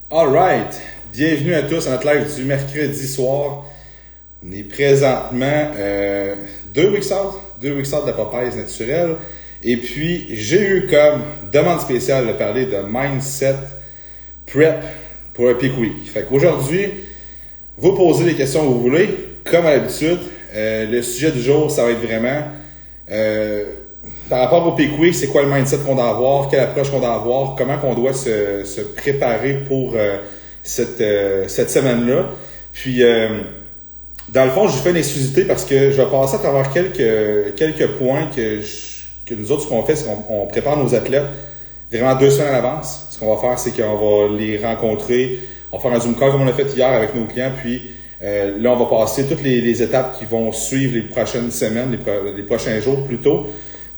Alright, bienvenue à tous à notre live du mercredi soir. On est présentement 2 weeks out de la Popeyes naturelle. Et puis, j'ai eu comme demande spéciale de parler de mindset prep pour un peak week. Fait qu'aujourd'hui, vous posez les questions que vous voulez, comme à l'habitude. Le sujet du jour, ça va être vraiment par rapport au peak week, c'est quoi le mindset qu'on doit avoir, quelle approche qu'on doit avoir, comment qu'on doit se préparer pour cette semaine-là. Puis, dans le fond, je fais une exclusivité parce que je vais passer à travers quelques points que nous autres, ce qu'on fait, c'est qu'on prépare nos athlètes vraiment 2 semaines à l'avance. Ce qu'on va faire, c'est qu'on va les rencontrer, on va faire un Zoom call comme on l'a fait hier avec nos clients, puis là, on va passer toutes les étapes qui vont suivre les prochaines semaines, les prochains jours plutôt,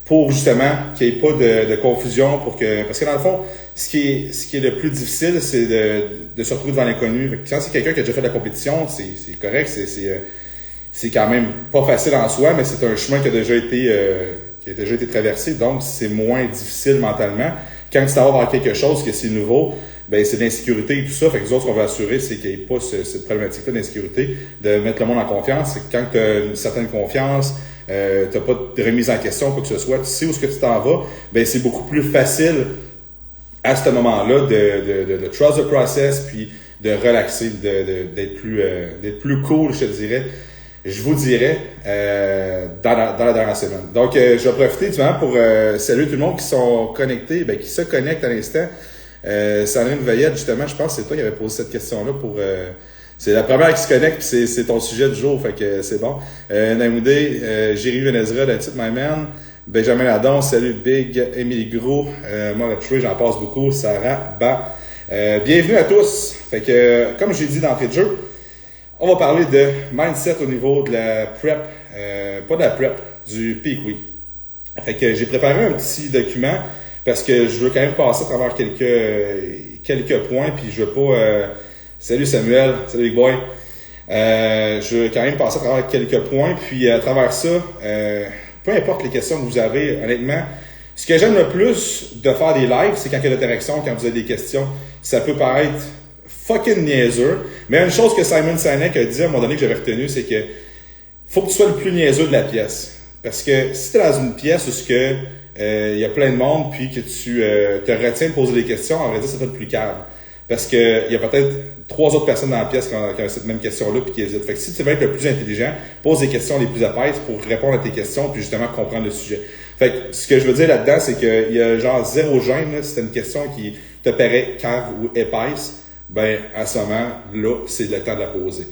pour justement qu'il n'y ait pas de confusion, parce que dans le fond, ce qui est le plus difficile, c'est de se retrouver devant l'inconnu. Quand c'est quelqu'un qui a déjà fait de la compétition, c'est correct, c'est quand même pas facile en soi, mais c'est un chemin qui a déjà été traversé, donc c'est moins difficile mentalement. Quand tu t'en vas vers quelque chose que c'est nouveau, ben c'est de l'insécurité et tout ça. Fait que nous autres, ce qu'on va assurer, c'est qu'il n'y ait pas cette problématique-là d'insécurité, de mettre le monde en confiance. C'est que quand tu as une certaine confiance, t'as pas de remise en question, quoi que ce soit, tu sais où est-ce que tu t'en vas, ben c'est beaucoup plus facile à ce moment-là de trust the process, puis de relaxer, d'être plus cool, je vous dirais, dans la dernière semaine. Donc, je vais profiter du moment pour saluer tout le monde qui sont connectés, qui se connectent à l'instant. Sandrine Veillette, justement, je pense que c'est toi qui avais posé cette question-là pour... c'est la première qui se connecte, puis c'est ton sujet du jour, fait que c'est bon. Namoudé, Jérémy Venezra, That's It My Man, Benjamin Ladon, salut Big, Émilie Gros, moi le j'en passe beaucoup, Sarah Ba. Bienvenue à tous. Fait que, comme j'ai dit d'entrée de jeu, on va parler de mindset au niveau de la prep, pas de la prep, du peak week. Fait que j'ai préparé un petit document parce que je veux quand même passer à travers quelques points, puis je veux pas... salut Samuel, salut Big Boy. Je veux quand même passer à travers quelques points, puis à travers ça, peu importe les questions que vous avez, honnêtement, ce que j'aime le plus de faire des lives, c'est quand il y a de l'interaction, quand vous avez des questions. Ça peut paraître fucking niaiseux, mais une chose que Simon Sinek a dit à un moment donné que j'avais retenu, c'est que faut que tu sois le plus niaiseux de la pièce. Parce que si tu es dans une pièce où il y a plein de monde, puis que tu te retiens de poser des questions, en vrai dire, ça peut être plus calme. Parce que il y a peut-être 3 autres personnes dans la pièce qui ont cette même question-là puis qui hésitent. Fait que si tu veux être le plus intelligent, pose des questions les plus épaisses pour répondre à tes questions puis justement comprendre le sujet. Fait que ce que je veux dire là-dedans, c'est qu'il y a genre zéro gêne, là, si c'est une question qui te paraît cave ou épaisse, ben à ce moment-là, c'est le temps de la poser.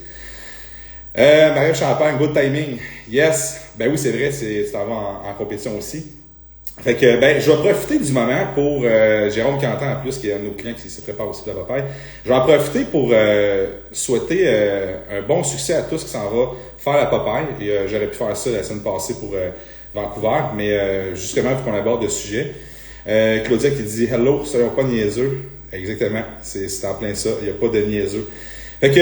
Marie Champagne, good timing. Yes. Ben oui, c'est vrai, c'est en compétition aussi. Fait que, je vais profiter du moment pour Jérôme Cantan, en plus, qui est un de nos clients qui se prépare aussi pour la Popeye. Je vais en profiter pour souhaiter un bon succès à tous qui s'en va faire la Popeye. Et j'aurais pu faire ça la semaine passée pour Vancouver, mais justement, vu qu'on aborde le sujet. Claudia qui dit « Hello, soyons pas niaiseux ». Exactement, c'est en plein ça, il n'y a pas de niaiseux. Fait que,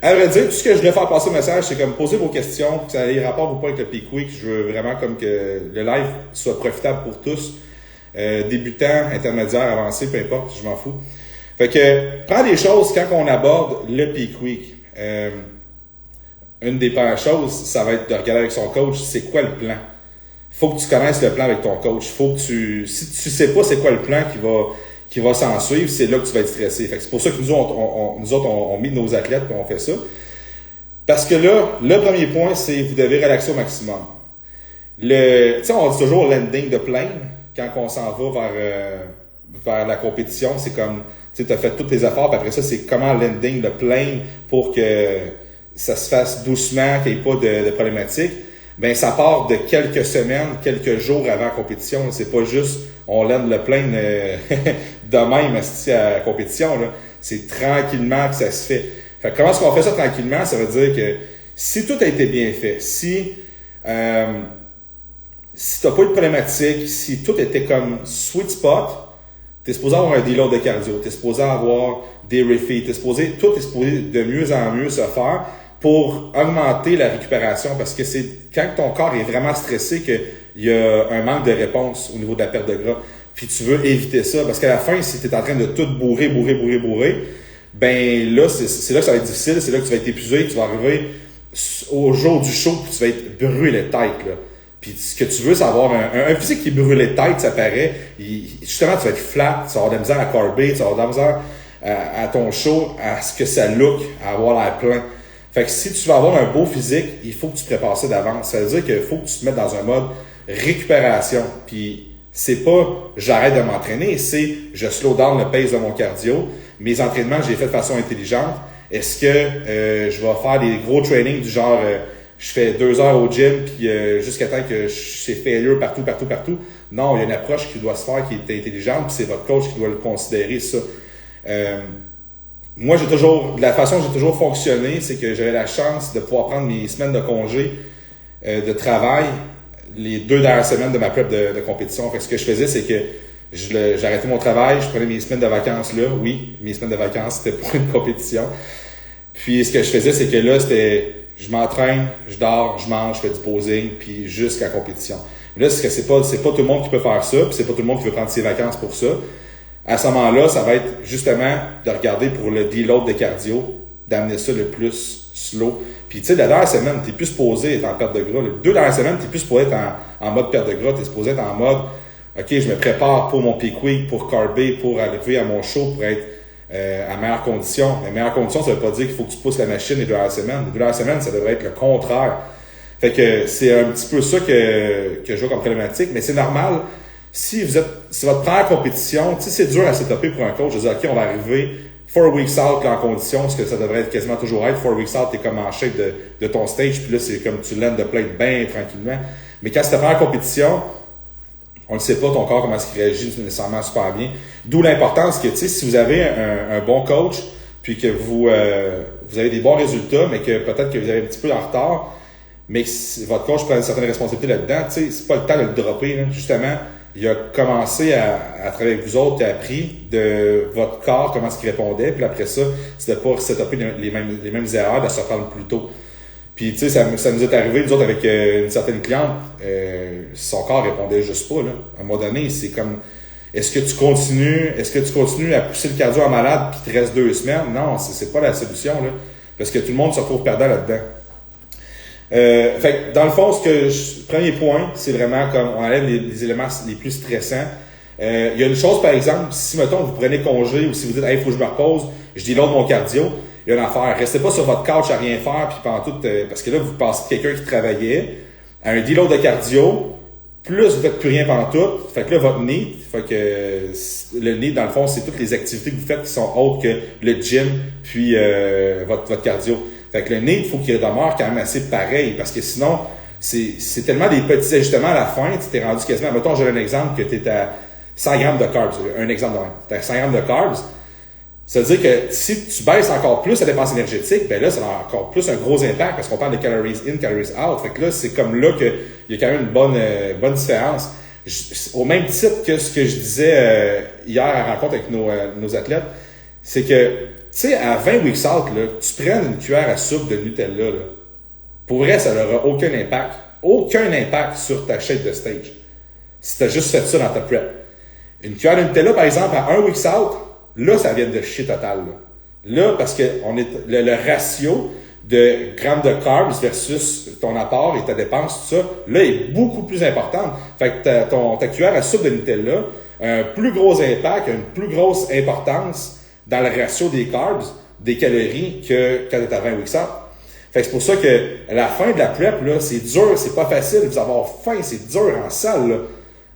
à vrai dire, tout ce que je voulais faire passer au message, c'est comme poser vos questions, que ça ait rapport ou pas avec le Peak Week. Je veux vraiment comme que le live soit profitable pour tous. Débutants, intermédiaires, avancés, peu importe, je m'en fous. Fait que, prends des choses quand on aborde le Peak Week. Une des premières choses, ça va être de regarder avec son coach, c'est quoi le plan. Faut que tu connaisses le plan avec ton coach. Faut que si tu sais pas c'est quoi le plan qui va s'en suivre, c'est là que tu vas être stressé. Fait que c'est pour ça que nous autres, on mis nos athlètes et on fait ça. Parce que là, le premier point, c'est vous devez relaxer au maximum. Tu sais, on dit toujours landing de plane quand on s'en va vers la compétition. C'est comme, tu sais, tu as fait tous tes efforts, puis après ça, c'est comment landing de plane pour que ça se fasse doucement, qu'il n'y ait pas de problématique. Ben ça part de quelques semaines, quelques jours avant la compétition. C'est pas juste on lande le plane de même à la compétition. Là. C'est tranquillement que ça se fait. Fait que comment est-ce qu'on fait ça tranquillement? Ça veut dire que si tout a été bien fait, si t'as pas eu de problématique, si tout était comme sweet spot, t'es supposé avoir un deload de cardio, t'es supposé avoir des refeeds, tout est supposé de mieux en mieux se faire pour augmenter la récupération, parce que c'est quand ton corps est vraiment stressé qu'il y a un manque de réponse au niveau de la perte de gras. Puis tu veux éviter ça, parce qu'à la fin, si tu es en train de tout bourrer, ben là, c'est là que ça va être difficile, c'est là que tu vas être épuisé, tu vas arriver au jour du show, puis tu vas être brûlé de tête, là. Puis ce que tu veux, c'est avoir un physique qui est brûlé de tête, ça paraît. Justement, tu vas être flat, tu vas avoir de la misère à carber, tu vas avoir de la misère à ton show, à ce que ça look, à avoir l'air plein. Fait que si tu veux avoir un beau physique, il faut que tu prépares ça d'avance. Ça veut dire qu'il faut que tu te mettes dans un mode récupération. Puis c'est pas j'arrête de m'entraîner, c'est je slow down le pace de mon cardio. Mes entraînements, j'ai fait de façon intelligente. Est-ce que je vais faire des gros trainings du genre je fais 2 heures au gym puis jusqu'à temps que c'est failure partout. Non, il y a une approche qui doit se faire qui est intelligente, puis c'est votre coach qui doit le considérer, ça. Moi, de la façon dont j'ai toujours fonctionné, c'est que j'avais la chance de pouvoir prendre mes semaines de congé de travail les 2 dernières semaines de ma prep de compétition. Fait que ce que je faisais, c'est que j'arrêtais mon travail, je prenais mes semaines de vacances là. Oui, mes semaines de vacances, c'était pour une compétition. Puis ce que je faisais, c'est que là, c'était je m'entraîne, je dors, je mange, je fais du posing, puis jusqu'à la compétition. Là, c'est pas tout le monde qui peut faire ça, puis c'est pas tout le monde qui veut prendre ses vacances pour ça. À ce moment-là, ça va être justement de regarder pour le deload de cardio, d'amener ça le plus slow. Puis tu sais, la dernière semaine, t'es plus supposé être en perte de gras. Les 2 dernières semaines, t'es plus supposé être en mode perte de gras, t'es supposé être en mode OK, je me prépare pour mon peak week, pour carber, pour arriver à mon show, pour être à meilleures conditions. Les meilleures conditions, ça veut pas dire qu'il faut que tu pousses la machine les 2 dernières semaines. Les 2 dernières semaines, ça devrait être le contraire. Fait que c'est un petit peu ça que je vois comme problématique, mais c'est normal. Si votre première compétition, tu sais, c'est dur à setuper pour un coach. Je veux dire, OK, on va arriver 4 weeks out là, en condition, ce que ça devrait être quasiment toujours être. 4 weeks out, t'es comme en shape de ton stage, puis là, c'est comme tu landes de plate bien tranquillement. Mais quand c'est ta première compétition, on ne sait pas ton corps comment est-ce qu'il réagit nécessairement super bien. D'où l'importance que, tu sais, si vous avez un bon coach, puis que vous avez des bons résultats, mais que peut-être que vous avez un petit peu en retard, mais que votre coach prend une certaine responsabilité là-dedans, tu sais, c'est pas le temps de le dropper, là. Justement, il a commencé à travailler avec vous autres, il a appris de votre corps comment est-ce qu'il répondait, puis après ça, c'était pas setuper les mêmes erreurs, de se reprendre plus tôt. Puis, tu sais, ça nous est arrivé, nous autres, avec une certaine cliente, son corps répondait juste pas, là. À un moment donné, c'est comme, est-ce que tu continues à pousser le cardio en malade puis il te reste 2 semaines? Non, c'est pas la solution, là. Parce que tout le monde se retrouve perdant là-dedans. Fait que, dans le fond, premier point, c'est vraiment comme, on enlève les éléments les plus stressants. Il y a une chose, par exemple, si, mettons, vous prenez congé ou si vous dites, hey, faut que je me repose, je dis l'autre mon cardio, il y a une affaire. Restez pas sur votre couch à rien faire, puis pendant tout, parce que là, vous passez de quelqu'un qui travaillait à un deload de cardio, plus vous faites plus rien pendant tout. Fait que là, votre need, fait que le need, dans le fond, c'est toutes les activités que vous faites qui sont autres que le gym, puis votre cardio. Fait que le need, il faut qu'il demeure quand même assez pareil, parce que sinon, c'est tellement des petits ajustements à la fin, tu t'es rendu quasiment, mettons, j'ai un exemple que tu es à 100 grammes de carbs, un exemple de même. Tu es à 100 grammes de carbs. Ça veut dire que si tu baisses encore plus la dépense énergétique, ben là, ça a encore plus un gros impact parce qu'on parle de calories in, calories out. Fait que là, c'est comme là qu'il y a quand même une bonne différence. Au même titre que ce que je disais hier à la rencontre avec nos athlètes, c'est que, tu sais, à 20 weeks out, là, tu prennes une cuillère à soupe de Nutella, là. Pour vrai, ça n'aura aucun impact. Aucun impact sur ta shape de stage. Si tu as juste fait ça dans ta prep. Une cuillère de Nutella, par exemple, à 1 weeks out, là, ça vient de chier total. Là, parce que le ratio de grammes de carbs versus ton apport et ta dépense, tout ça, là, est beaucoup plus importante. Fait que ta cuillère à soupe de Nutella a un plus gros impact, une plus grosse importance dans le ratio des carbs, des calories que quand tu es à 20 weeks out. Fait que c'est pour ça que à la fin de la prep, là, c'est dur, c'est pas facile, vous avoir faim, c'est dur en salle, là.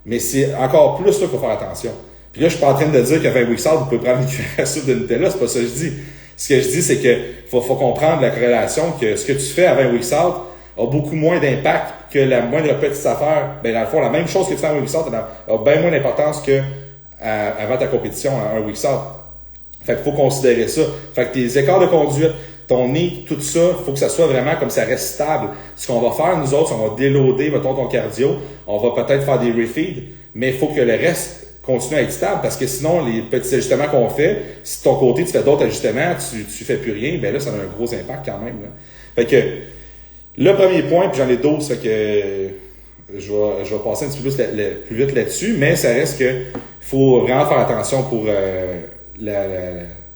Mais c'est encore plus là qu'il faut faire attention. Puis là, je suis pas en train de dire qu'à 20 weeks out, vous pouvez prendre une cuillère à soupe de Nutella, c'est pas ça que je dis. Ce que je dis, c'est que faut comprendre la corrélation que ce que tu fais à 20 weeks out a beaucoup moins d'impact que la moindre petite affaire. Ben, dans le fond, la même chose que tu fais à 20 weeks out a bien moins d'importance que avant ta compétition à 1 weeks out. Fait qu'il faut considérer ça. Fait que tes écarts de conduite, ton nez, tout ça, faut que ça soit vraiment comme ça reste stable. Ce qu'on va faire, nous autres, on va déloader, mettons, ton cardio, on va peut-être faire des refeeds, mais il faut que le reste continue à être stable, parce que sinon, les petits ajustements qu'on fait, si de ton côté, tu fais d'autres ajustements, tu fais plus rien, ben là, ça a un gros impact quand même, là. Fait que, le premier point, puis j'en ai d'autres, fait que je vais passer un petit peu plus vite là-dessus, mais ça reste que faut vraiment faire attention pour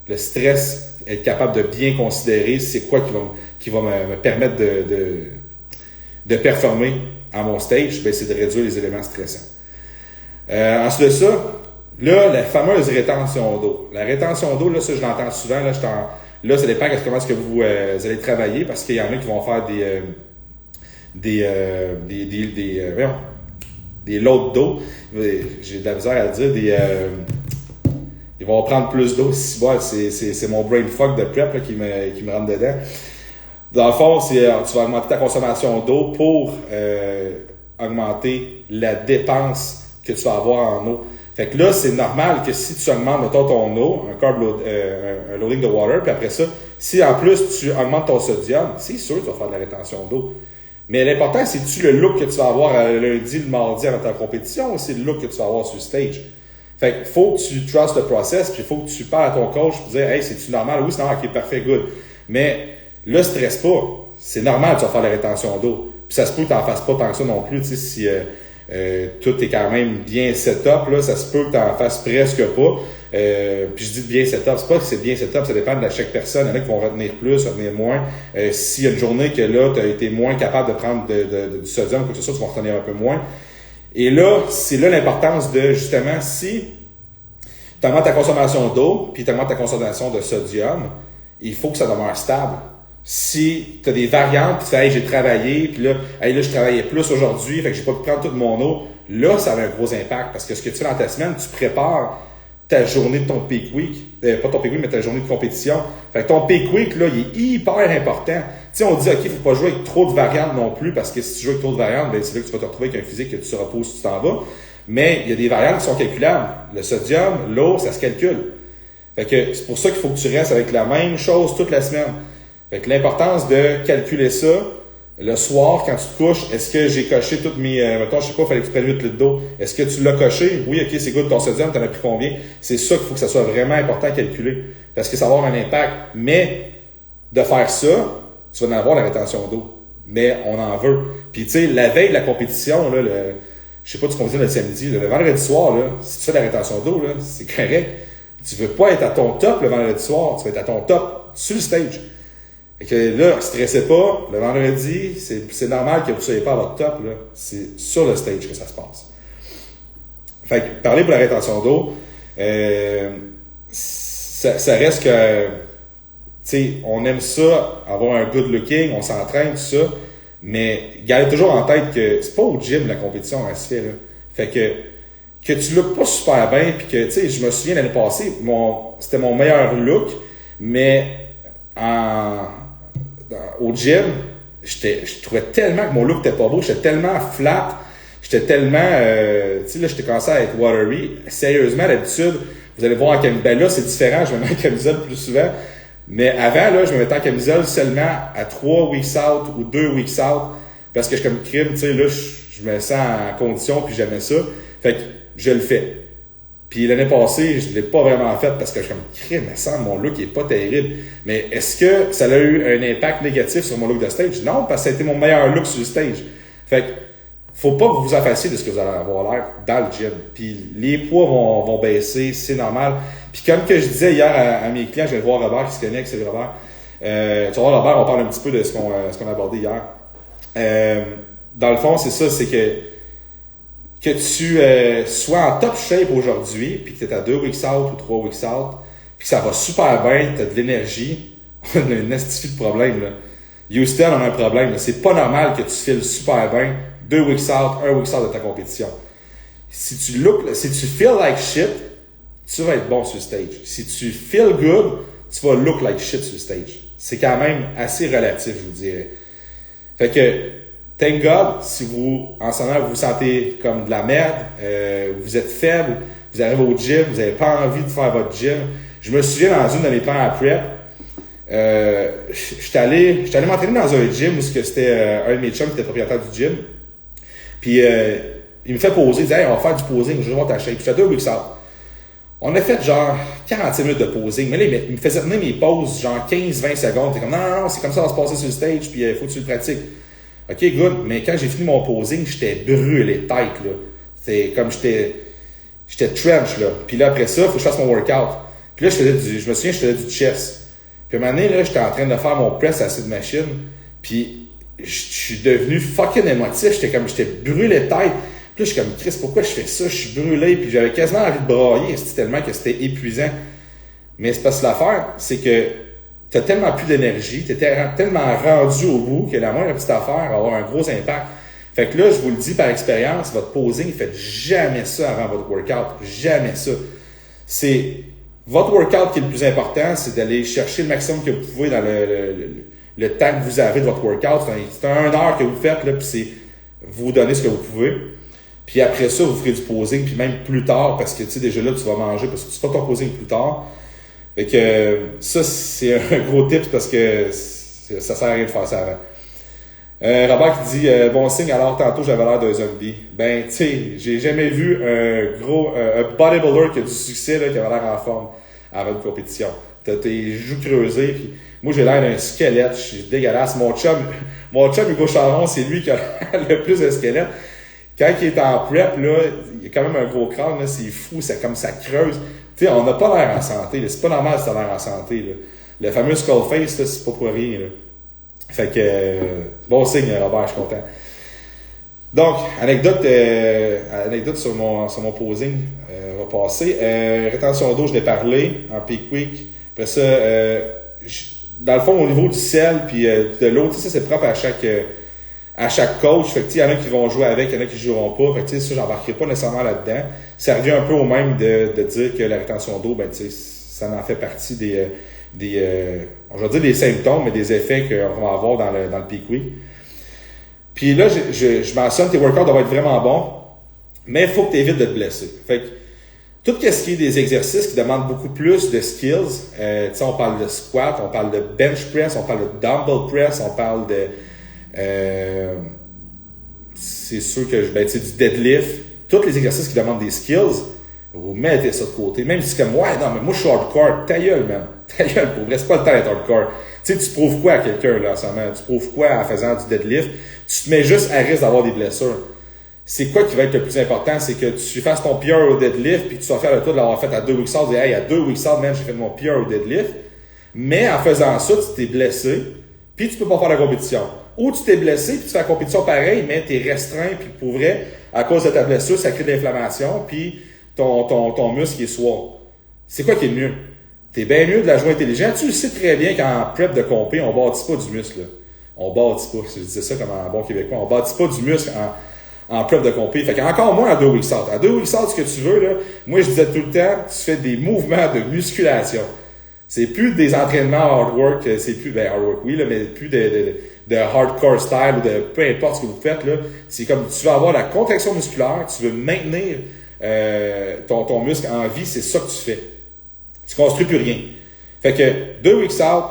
le stress, être capable de bien considérer c'est quoi qui va me permettre de performer à mon stage, ben, c'est de réduire les éléments stressants. Ensuite de ça, là, la fameuse rétention d'eau. La rétention d'eau, là, ça, je l'entends souvent, là, ça dépend de comment est-ce que vous allez travailler, parce qu'il y en a qui vont faire des loads d'eau. J'ai de la misère à le dire, ils vont prendre plus d'eau. C'est mon brain fuck de prep là, qui me rentre dedans. Dans le fond, tu vas augmenter ta consommation d'eau pour augmenter la dépense que tu vas avoir en eau. Fait que là, c'est normal que si tu augmentes, mettons, ton eau, un loading de water, puis après ça, si en plus tu augmentes ton sodium, c'est sûr que tu vas faire de la rétention d'eau. Mais l'important, c'est-tu le look que tu vas avoir le lundi, le mardi avant ta compétition, ou c'est le look que tu vas avoir sur le stage? Fait que faut que tu trust le process, puis il faut que tu parles à ton coach pour dire « Hey, c'est-tu normal? » Oui, c'est normal, ok, parfait, good. Mais là, stresse pas. C'est normal que tu vas faire la rétention d'eau. Puis ça se peut que tu n'en fasses pas tant que ça non plus, tu sais, si tout est quand même bien set-up, là, ça se peut que tu n'en fasses presque pas. Puis je dis bien set-up, c'est pas que c'est bien set-up, ça dépend de chaque personne. Il y en a qui vont retenir plus, retenir moins. S'il y a une journée que là, tu as été moins capable de prendre du sodium, quoi que ce soit, tu vas retenir un peu moins. Et là, c'est là l'importance de, justement, si tu augmentes ta consommation d'eau, puis tu augmentes ta consommation de sodium, il faut que ça demeure stable. Si tu as des variantes, puis tu fais « Hey, j'ai travaillé, puis là, je travaillais plus aujourd'hui, fait que j'ai pas pu prendre toute mon eau », là, ça a un gros impact, parce que ce que tu fais dans ta semaine, tu prépares ta journée de ton peak week, pas ton peak week, mais ta journée de compétition. Fait que ton peak week, là, il est hyper important. Tu sais, on dit, OK, faut pas jouer avec trop de variantes non plus, parce que si tu joues avec trop de variantes, ben, c'est là que tu vas te retrouver avec un physique que tu sauras pas si tu t'en vas. Mais il y a des variantes qui sont calculables. Le sodium, l'eau, ça se calcule. Fait que c'est pour ça qu'il faut que tu restes avec la même chose toute la semaine. Fait que l'importance de calculer ça, le soir, quand tu te couches, est-ce que j'ai coché toutes mes... mettons, je sais pas, il fallait que tu prennes 8 litres d'eau. Est-ce que tu l'as coché? Oui, OK, c'est good, ton sodium, t'en as pris combien? C'est ça qu'il faut que ça soit vraiment important à calculer. Parce que ça va avoir un impact. Mais, de faire ça, tu vas en avoir la rétention d'eau. Mais on en veut. Puis, tu sais, la veille de la compétition, là, je sais pas, tu compétitions le samedi, le vendredi soir, là, si tu fais de la rétention d'eau, là, c'est correct. Tu veux pas être à ton top le vendredi soir, tu vas être à ton top sur le stage. Et que là, stressez pas, le vendredi, c'est normal que vous ne soyez pas à votre top, là. C'est sur le stage que ça se passe. Fait que, parler pour la rétention d'eau, ça reste que, tu sais, on aime ça, avoir un good looking, on s'entraîne, tout ça, mais gardez toujours en tête que c'est pas au gym la compétition, elle se fait, là. Fait que tu lookes pas super bien, puis que, tu sais, je me souviens l'année passée, c'était mon meilleur look, mais au gym, je trouvais tellement que mon look était pas beau, j'étais tellement flat, j'étais tellement, tu sais, là, j'étais commencé à être watery. Sérieusement, d'habitude, vous allez voir en camisole, ben là, c'est différent, je me mets en camisole plus souvent, mais avant, là, je me mettais en camisole seulement à 3 weeks out ou 2 weeks out, parce que je suis comme crime, tu sais, là, je me sens en condition, puis j'aimais ça. Fait que, je le fais. Puis l'année passée, je l'ai pas vraiment fait parce que je suis comme, crime, mais ça, mon look il est pas terrible. Mais est-ce que ça a eu un impact négatif sur mon look de stage? Non, parce que ça a été mon meilleur look sur le stage. Fait que, faut pas que vous vous affassiez de ce que vous allez avoir l'air dans le gym. Puis les poids vont baisser, c'est normal. Puis comme que je disais hier à mes clients, je vais voir Robert qui se connaît, c'est Robert. Tu vois, Robert, on parle un petit peu de ce qu'on a abordé hier. Dans le fond, c'est ça, c'est que tu sois en top shape aujourd'hui, puis que tu es à 2 weeks out ou 3 weeks out, puis que ça va super bien, tu as de l'énergie, on a un esti de problème. Là. Houston, on a un problème. Là. C'est pas normal que tu files super bien 2 weeks out, 1 weeks out de ta compétition. Si tu feel like shit, tu vas être bon sur le stage. Si tu feel good, tu vas look like shit sur le stage. C'est quand même assez relatif, je vous dirais. Fait que, thank God, si vous, en ce moment, vous vous sentez comme de la merde, vous êtes faible, vous arrivez au gym, vous n'avez pas envie de faire votre gym. Je me souviens dans une de mes plans à prep, j'étais allé m'entraîner dans un gym où c'était un de mes chums qui était propriétaire du gym. Puis il me fait poser, il dit « Hey, on va faire du posing, je vais voir ta shape. » Puis j'étais 2 weeks out. On a fait genre 45 minutes de posing, mais là, il me faisait tenir mes pauses genre 15-20 secondes. T'es comme « Non, c'est comme ça, on va se passer sur le stage, puis il faut que tu le pratiques. » OK, good. Mais quand j'ai fini mon posing, j'étais brûlé tête, là. C'est comme j'étais trench, là. Puis là, après ça, il faut que je fasse mon workout. Puis là, je me souviens, je faisais du chest. Puis à un moment donné, là, j'étais en train de faire mon press à cette machine. Puis je suis devenu fucking émotif. J'étais brûlé tête. Puis là, je suis comme, Chris, pourquoi je fais ça? Je suis brûlé. Puis j'avais quasiment envie de brailler. C'était tellement que c'était épuisant. Mais c'est parce que l'affaire, c'est que t'as tellement plus d'énergie, t'es tellement rendu au bout que la moindre petite affaire va avoir un gros impact. Fait que là, je vous le dis par expérience, votre posing, faites jamais ça avant votre workout. Jamais ça. C'est votre workout qui est le plus important, c'est d'aller chercher le maximum que vous pouvez dans le temps que vous avez de votre workout. C'est un heure que vous faites, là, puis c'est vous donner ce que vous pouvez. Puis après ça, vous ferez du posing, puis même plus tard, parce que tu sais, déjà là, tu vas manger, parce que tu fais ton posing plus tard. Fait que ça, c'est un gros tip parce que ça sert à rien de faire ça avant. Robert qui dit bon signe, alors tantôt j'avais l'air d'un zombie. Ben, tu sais, j'ai jamais vu un bodybuilder qui a du succès, là, qui avait l'air en forme avant une compétition. T'as tes joues creusées, puis moi j'ai l'air d'un squelette, je suis dégueulasse. Mon chum Hugo Charon, c'est lui qui a le plus de squelette. Quand il est en prep, là, il a quand même un gros crâne, là, c'est fou, c'est comme ça creuse. Tu sais, on n'a pas l'air en santé, là. C'est pas normal si t'as l'air en santé, là. Le fameux skull face, là, c'est pas pour rien, là. Fait que, bon signe, Robert, je suis content. Donc, anecdote sur mon posing, on va passer. Rétention d'eau, je l'ai parlé, en peak week. Après ça, dans le fond, au niveau du sel, puis de l'eau, tu sais, ça, c'est propre à chaque coach. Fait que, il y en a qui vont jouer avec, il y en a qui joueront pas. Fait que, tu sais, ça, j'embarquerai pas nécessairement là-dedans. Ça revient un peu au même de dire que la rétention d'eau, ben, tu sais, ça en fait partie on va dire des symptômes, mais des effets qu'on va avoir dans le peak week. Puis là, je mentionne, tes workouts doivent être vraiment bons, mais il faut que tu évites de te blesser. Fait que, tout ce qui est des exercices qui demandent beaucoup plus de skills, tu sais, on parle de squat, on parle de bench press, on parle de dumbbell press, on parle de, c'est sûr que, tu sais, du deadlift, tous les exercices qui demandent des skills, vous mettez ça de côté. Même si c'est comme, ouais, non, mais moi, je suis hardcore. Ta gueule, man. Ta gueule, pour vrai, c'est pas le temps d'être hardcore. Tu sais, tu prouves quoi à quelqu'un, là, en ce moment? Tu prouves quoi en faisant du deadlift? Tu te mets juste à risque d'avoir des blessures. C'est quoi qui va être le plus important? C'est que tu fasses ton PR au deadlift, puis que tu vas faire le tour de l'avoir fait à 2 weeks out, et hey, à 2 weeks out, man, j'ai fait mon PR au deadlift. Mais en faisant ça, tu t'es blessé, puis tu peux pas faire la compétition. Ou tu t'es blessé, puis tu fais la compétition pareil, mais t'es restreint, puis pour vrai, à cause de ta blessure, ça crée de l'inflammation, puis ton muscle est sourd. C'est quoi qui est le mieux? T'es bien mieux de la jouer intelligent. Tu le sais très bien qu'en prep de compé, on bâtit pas du muscle, là. On bâtit pas. Je disais ça comme un bon Québécois. On bâtit pas du muscle en prep de compé. Fait qu'encore moins à 2 weeks out. À 2 weeks out, ce que tu veux, là, moi, je disais tout le temps, tu fais des mouvements de musculation. C'est plus des entraînements hard work, c'est plus, hard work, oui, là, mais plus de hardcore style ou de peu importe ce que vous faites, là. C'est comme, tu veux avoir la contraction musculaire, tu veux maintenir, ton muscle en vie, c'est ça que tu fais. Tu construis plus rien. Fait que 2 weeks out,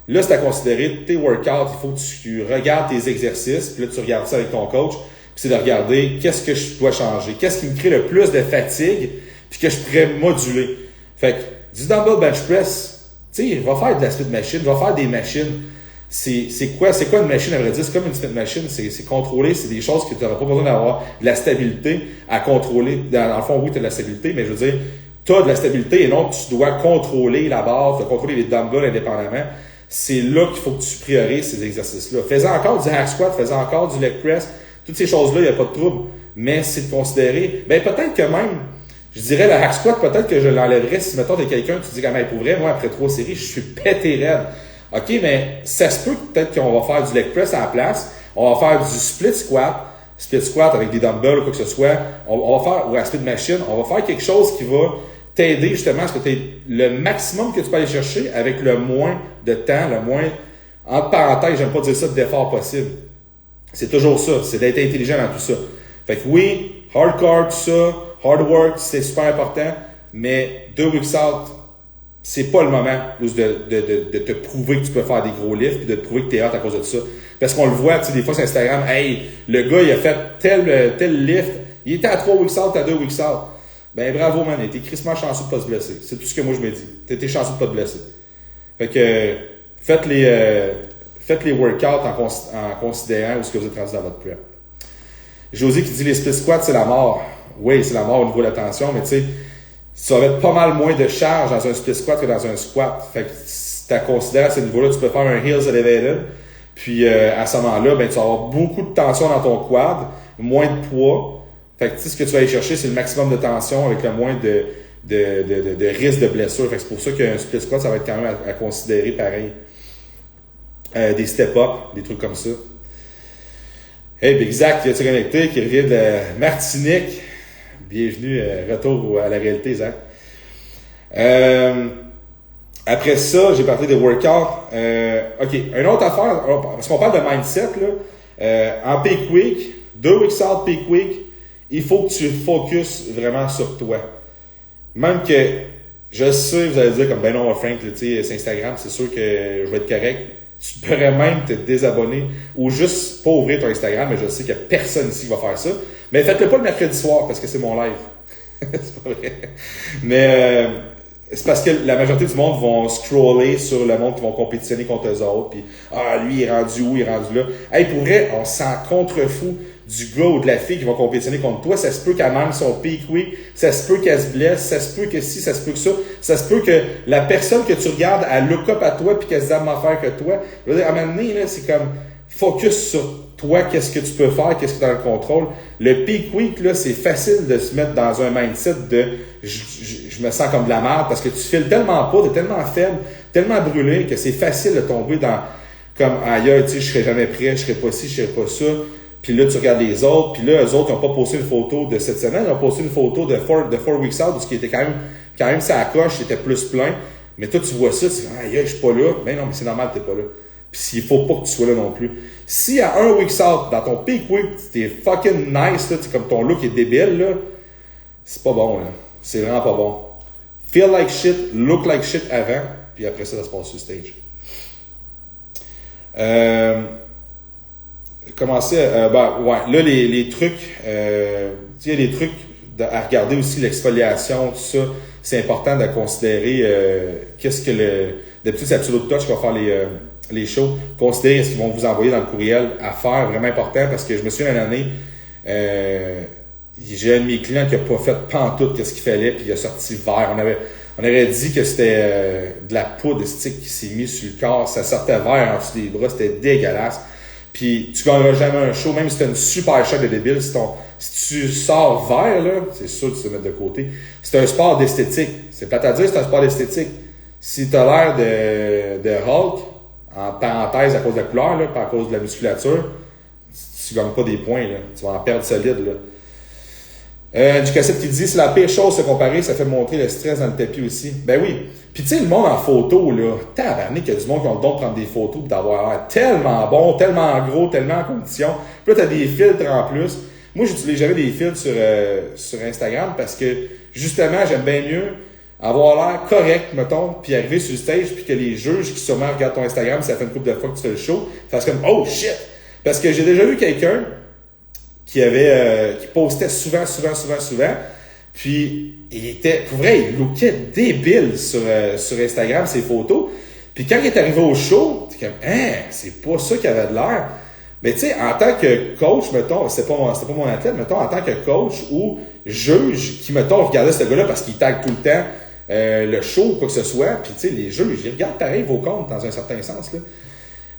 là, c'est à considérer tes workouts. Il faut que tu regardes tes exercices. Puis là, tu regardes ça avec ton coach. Puis c'est de regarder qu'est-ce que je dois changer. Qu'est-ce qui me crée le plus de fatigue. Puis que je pourrais moduler. Fait que du dumbbell bench press, tu sais, va faire de la split machine. Va faire des machines. C'est quoi une machine, à vrai dire? C'est comme une split machine. C'est contrôlé. C'est des choses que tu n'auras pas besoin d'avoir de la stabilité à contrôler. Dans le fond, oui, tu as de la stabilité, mais je veux dire, tu as de la stabilité et non, tu dois contrôler la barre, tu dois contrôler les dumbbells indépendamment. C'est là qu'il faut que tu priorises ces exercices-là. Fais-en encore du hack squat, fais-en encore du leg press. Toutes ces choses-là, il n'y a pas de trouble. Mais c'est de considérer, peut-être que même, je dirais le hack squat, peut-être que je l'enlèverais si, mettons, t'es quelqu'un, tu dis, pour vrai, moi, après 3 séries, je suis pété raide. OK, mais ça se peut peut-être qu'on va faire du leg press à la place. On va faire du split squat avec des dumbbells ou quoi que ce soit. On va faire, ou à split machine, on va faire quelque chose qui va t'aider justement à ce que tu aies le maximum que tu peux aller chercher avec le moins de temps, le moins, entre parenthèses, j'aime pas dire ça, d'effort possible. C'est toujours ça, c'est d'être intelligent dans tout ça. Fait que oui, hardcore, tout ça, hard work, c'est super important, mais 2 weeks out, c'est pas le moment de te prouver que tu peux faire des gros lifts et de te prouver que t'es hot à cause de ça. Parce qu'on le voit, tu sais, des fois sur Instagram, hey, le gars, il a fait tel lift, il était à 3 weeks out, à 2 weeks out. Ben bravo, man, t'es crissement chanceux de pas se blesser. C'est tout ce que moi je me dis. T'es chanceux de pas te blesser. Fait que faites les workouts en considérant où ce que vous êtes rendu dans votre prep. José qui dit les split squats, c'est la mort. Oui, c'est la mort au niveau de la tension, mais tu sais, tu vas mettre pas mal moins de charge dans un split squat que dans un squat. Fait que si tu considères à ce niveau-là, tu peux faire un heels elevated. Puis à ce moment-là, ben, tu vas avoir beaucoup de tension dans ton quad, moins de poids. Fait que ce que tu vas aller chercher, c'est le maximum de tension avec le moins de risque de blessure. Fait que c'est pour ça qu'un split squat, ça va être quand même à considérer pareil. Des step-up, des trucs comme ça. Hey, Big Zach qui a-tu connecté, qui revient de Martinique. Bienvenue, retour à la réalité, Zach. Après ça, j'ai parlé des workouts. OK, une autre affaire, parce qu'on parle de mindset, là. En peak week, 2 weeks out peak week, il faut que tu focuses vraiment sur toi. Même que, je sais, vous allez dire comme, ben non, Frank, tu sais, c'est Instagram, c'est sûr que je vais être correct. Tu pourrais même te désabonner ou juste pas ouvrir ton Instagram, mais je sais qu'il n'y a personne ici qui va faire ça. Mais faites-le pas le mercredi soir parce que c'est mon live. C'est pas vrai. Mais c'est parce que la majorité du monde vont scroller sur le monde qui vont compétitionner contre eux autres. Puis, lui, il est rendu où, il est rendu là. Hey, pour vrai, on s'en contrefou du gars ou de la fille qui va compétitionner contre toi. Ça se peut qu'elle manque son peak week. Ça se peut qu'elle se blesse. Ça se peut que si, ça se peut que ça. Ça se peut que la personne que tu regardes, elle look up à toi puis qu'elle se dise à faire que toi. Je veux dire, à un moment donné, là, c'est comme focus sur toi, qu'est-ce que tu peux faire, qu'est-ce que tu as dans le contrôle. Le peak week, là, c'est facile de se mettre dans un mindset de je me sens comme de la merde parce que tu files tellement pas, t'es tellement faible, tellement brûlé que c'est facile de tomber dans comme ailleurs, tu sais, je serai jamais prêt, je serai pas ci, je serai pas ça. Puis là, tu regardes les autres, puis là, eux autres, ils n'ont pas posté une photo de cette semaine, ils ont posté une photo de 4 weeks out, ce qui était quand même ça accroche, c'était plus plein. Mais toi, tu vois ça, tu dis, aïe, je suis pas là. Ben non, mais c'est normal, t'es pas là. Puis s'il faut pas que tu sois là non plus. Si à 1 week out, dans ton peak week, t'es fucking nice, là, comme ton look est débile, là, c'est pas bon, là. C'est vraiment pas bon. Feel like shit, look like shit avant, puis après ça se passe sur stage. Commencer, là, les trucs, il y a des trucs à regarder aussi, l'exfoliation, tout ça. C'est important de considérer d'habitude, c'est Absolute Touch qui va faire les shows. Considérez ce qu'ils vont vous envoyer dans le courriel à faire, vraiment important, parce que je me souviens d'une année, j'ai un de mes clients qui a pas fait pantoute qu'est-ce qu'il fallait, puis il a sorti vert. On avait dit que c'était de la poudre stick qui s'est mise sur le corps, ça sortait vert en dessous des bras, c'était dégueulasse. Puis tu gagneras jamais un show, même si t'as une super shot de débile, si tu sors vert, là, c'est sûr que tu te mettre de côté. C'est un sport d'esthétique. C'est plate à dire, c'est un sport d'esthétique. Si t'as l'air de Hulk, en parenthèse à cause de la couleur, là, pas à cause de la musculature, tu gagnes pas des points, là. Tu vas en perdre solide, là. Du cassette qui dit, c'est la pire chose se comparer, ça fait montrer le stress dans le tapis aussi. Ben oui. Puis tu sais, le monde en photo, là, tabarnak, qu'il y a du monde qui ont le don de prendre des photos pis d'avoir l'air tellement bon, tellement gros, tellement en condition. Puis là, t'as des filtres en plus. Moi, j'utilise jamais des filtres sur Instagram parce que, justement, j'aime bien mieux avoir l'air correct, mettons, puis arriver sur le stage puis que les juges qui sûrement regardent ton Instagram, ça fait une couple de fois que tu fais le show, fassent comme, oh shit! Parce que j'ai déjà vu quelqu'un qui postait souvent, puis il était, pour vrai, il lookait débile sur Instagram, ses photos. Puis quand il est arrivé au show, c'est comme, c'est pas ça qu'il avait de l'air. Mais tu sais, en tant que coach, mettons, c'était pas mon athlète, mettons, en tant que coach ou juge, qui, mettons, regardait ce gars-là parce qu'il tag tout le temps le show ou quoi que ce soit, puis tu sais, les juges, ils regardent pareil vos comptes dans un certain sens, là.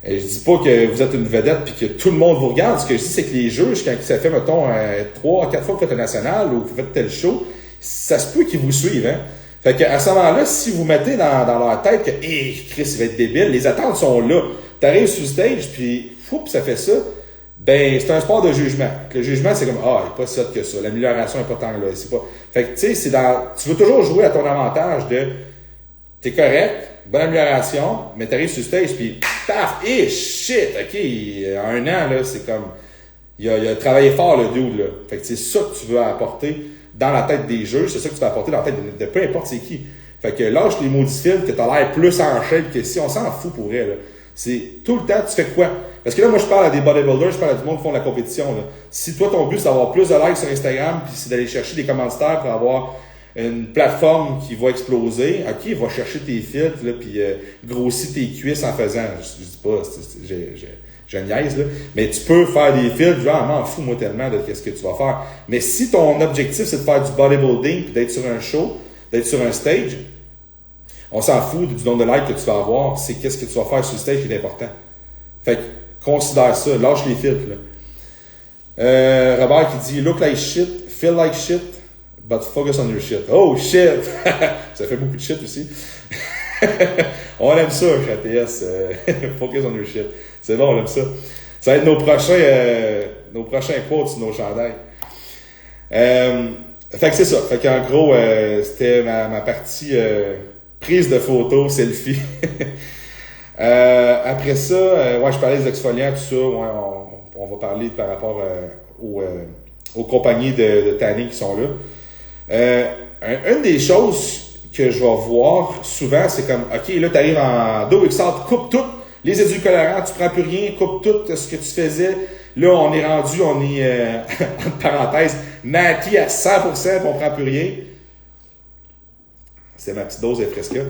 Je dis pas que vous êtes une vedette puis que tout le monde vous regarde. Ce que je dis, c'est que les juges, quand ça fait, mettons, 3-4 fois que vous faites un national ou que vous faites tel show, ça se peut qu'ils vous suivent, hein. Fait que à ce moment-là, si vous mettez dans leur tête que, Chris, il va être débile, les attentes sont là. T'arrives sur le stage puis, ça fait ça. Ben, c'est un sport de jugement. Le jugement, c'est comme, il est pas ça que ça. L'amélioration est pas tant là. C'est pas. Fait que, tu sais, tu veux toujours jouer à ton avantage de, t'es correct, bonne amélioration, mais t'arrives sur le stage puis paf, shit, ok, en un an, là, c'est comme, il a travaillé fort, le dude, là. Fait que c'est ça que tu veux apporter dans la tête des juges, c'est ça que tu veux apporter dans la tête de peu importe c'est qui. Fait que lâche les maudits films que t'as l'air plus en shape que si, on s'en fout pour elle, là. C'est tout le temps, tu fais quoi? Parce que là, moi, je parle à des bodybuilders, je parle à du monde qui font de la compétition, là. Si toi, ton but, c'est d'avoir plus de likes sur Instagram, puis c'est d'aller chercher des commanditaires pour avoir une plateforme qui va exploser, ok, va chercher tes filtres, là, puis grossis tes cuisses en faisant, je dis pas, je niaise, là, mais tu peux faire des filtres, genre, m'en fous, moi, tellement de qu'est-ce que tu vas faire. Mais si ton objectif, c'est de faire du bodybuilding puis d'être sur un show, d'être sur un stage. On s'en fout du nombre de likes que tu vas avoir, c'est qu'est-ce que tu vas faire sur le stage qui est important. Fait que, considère ça, lâche les filtres, là. Robert qui dit, look like shit, feel like shit, but focus on your shit. Oh shit! Ça fait beaucoup de shit aussi. On aime ça, KTS. Focus on your shit. C'est bon, on aime ça. Ça va être nos prochains quotes sur nos chandails. Fait que c'est ça. Fait qu'en gros, c'était ma partie prise de photos, selfie. Après ça, je parlais des exfoliants, tout ça. Ouais, on va parler par rapport aux compagnies de tanning qui sont là. Une des choses que je vais voir souvent, c'est comme, OK, là, tu arrives en 2XR, coupe tout, les édulcorants, tu prends plus rien, coupe tout ce que tu faisais. Là, on est rendu, entre parenthèses, natty à 100%, puis on prend plus rien. C'est ma petite dose de Fresca.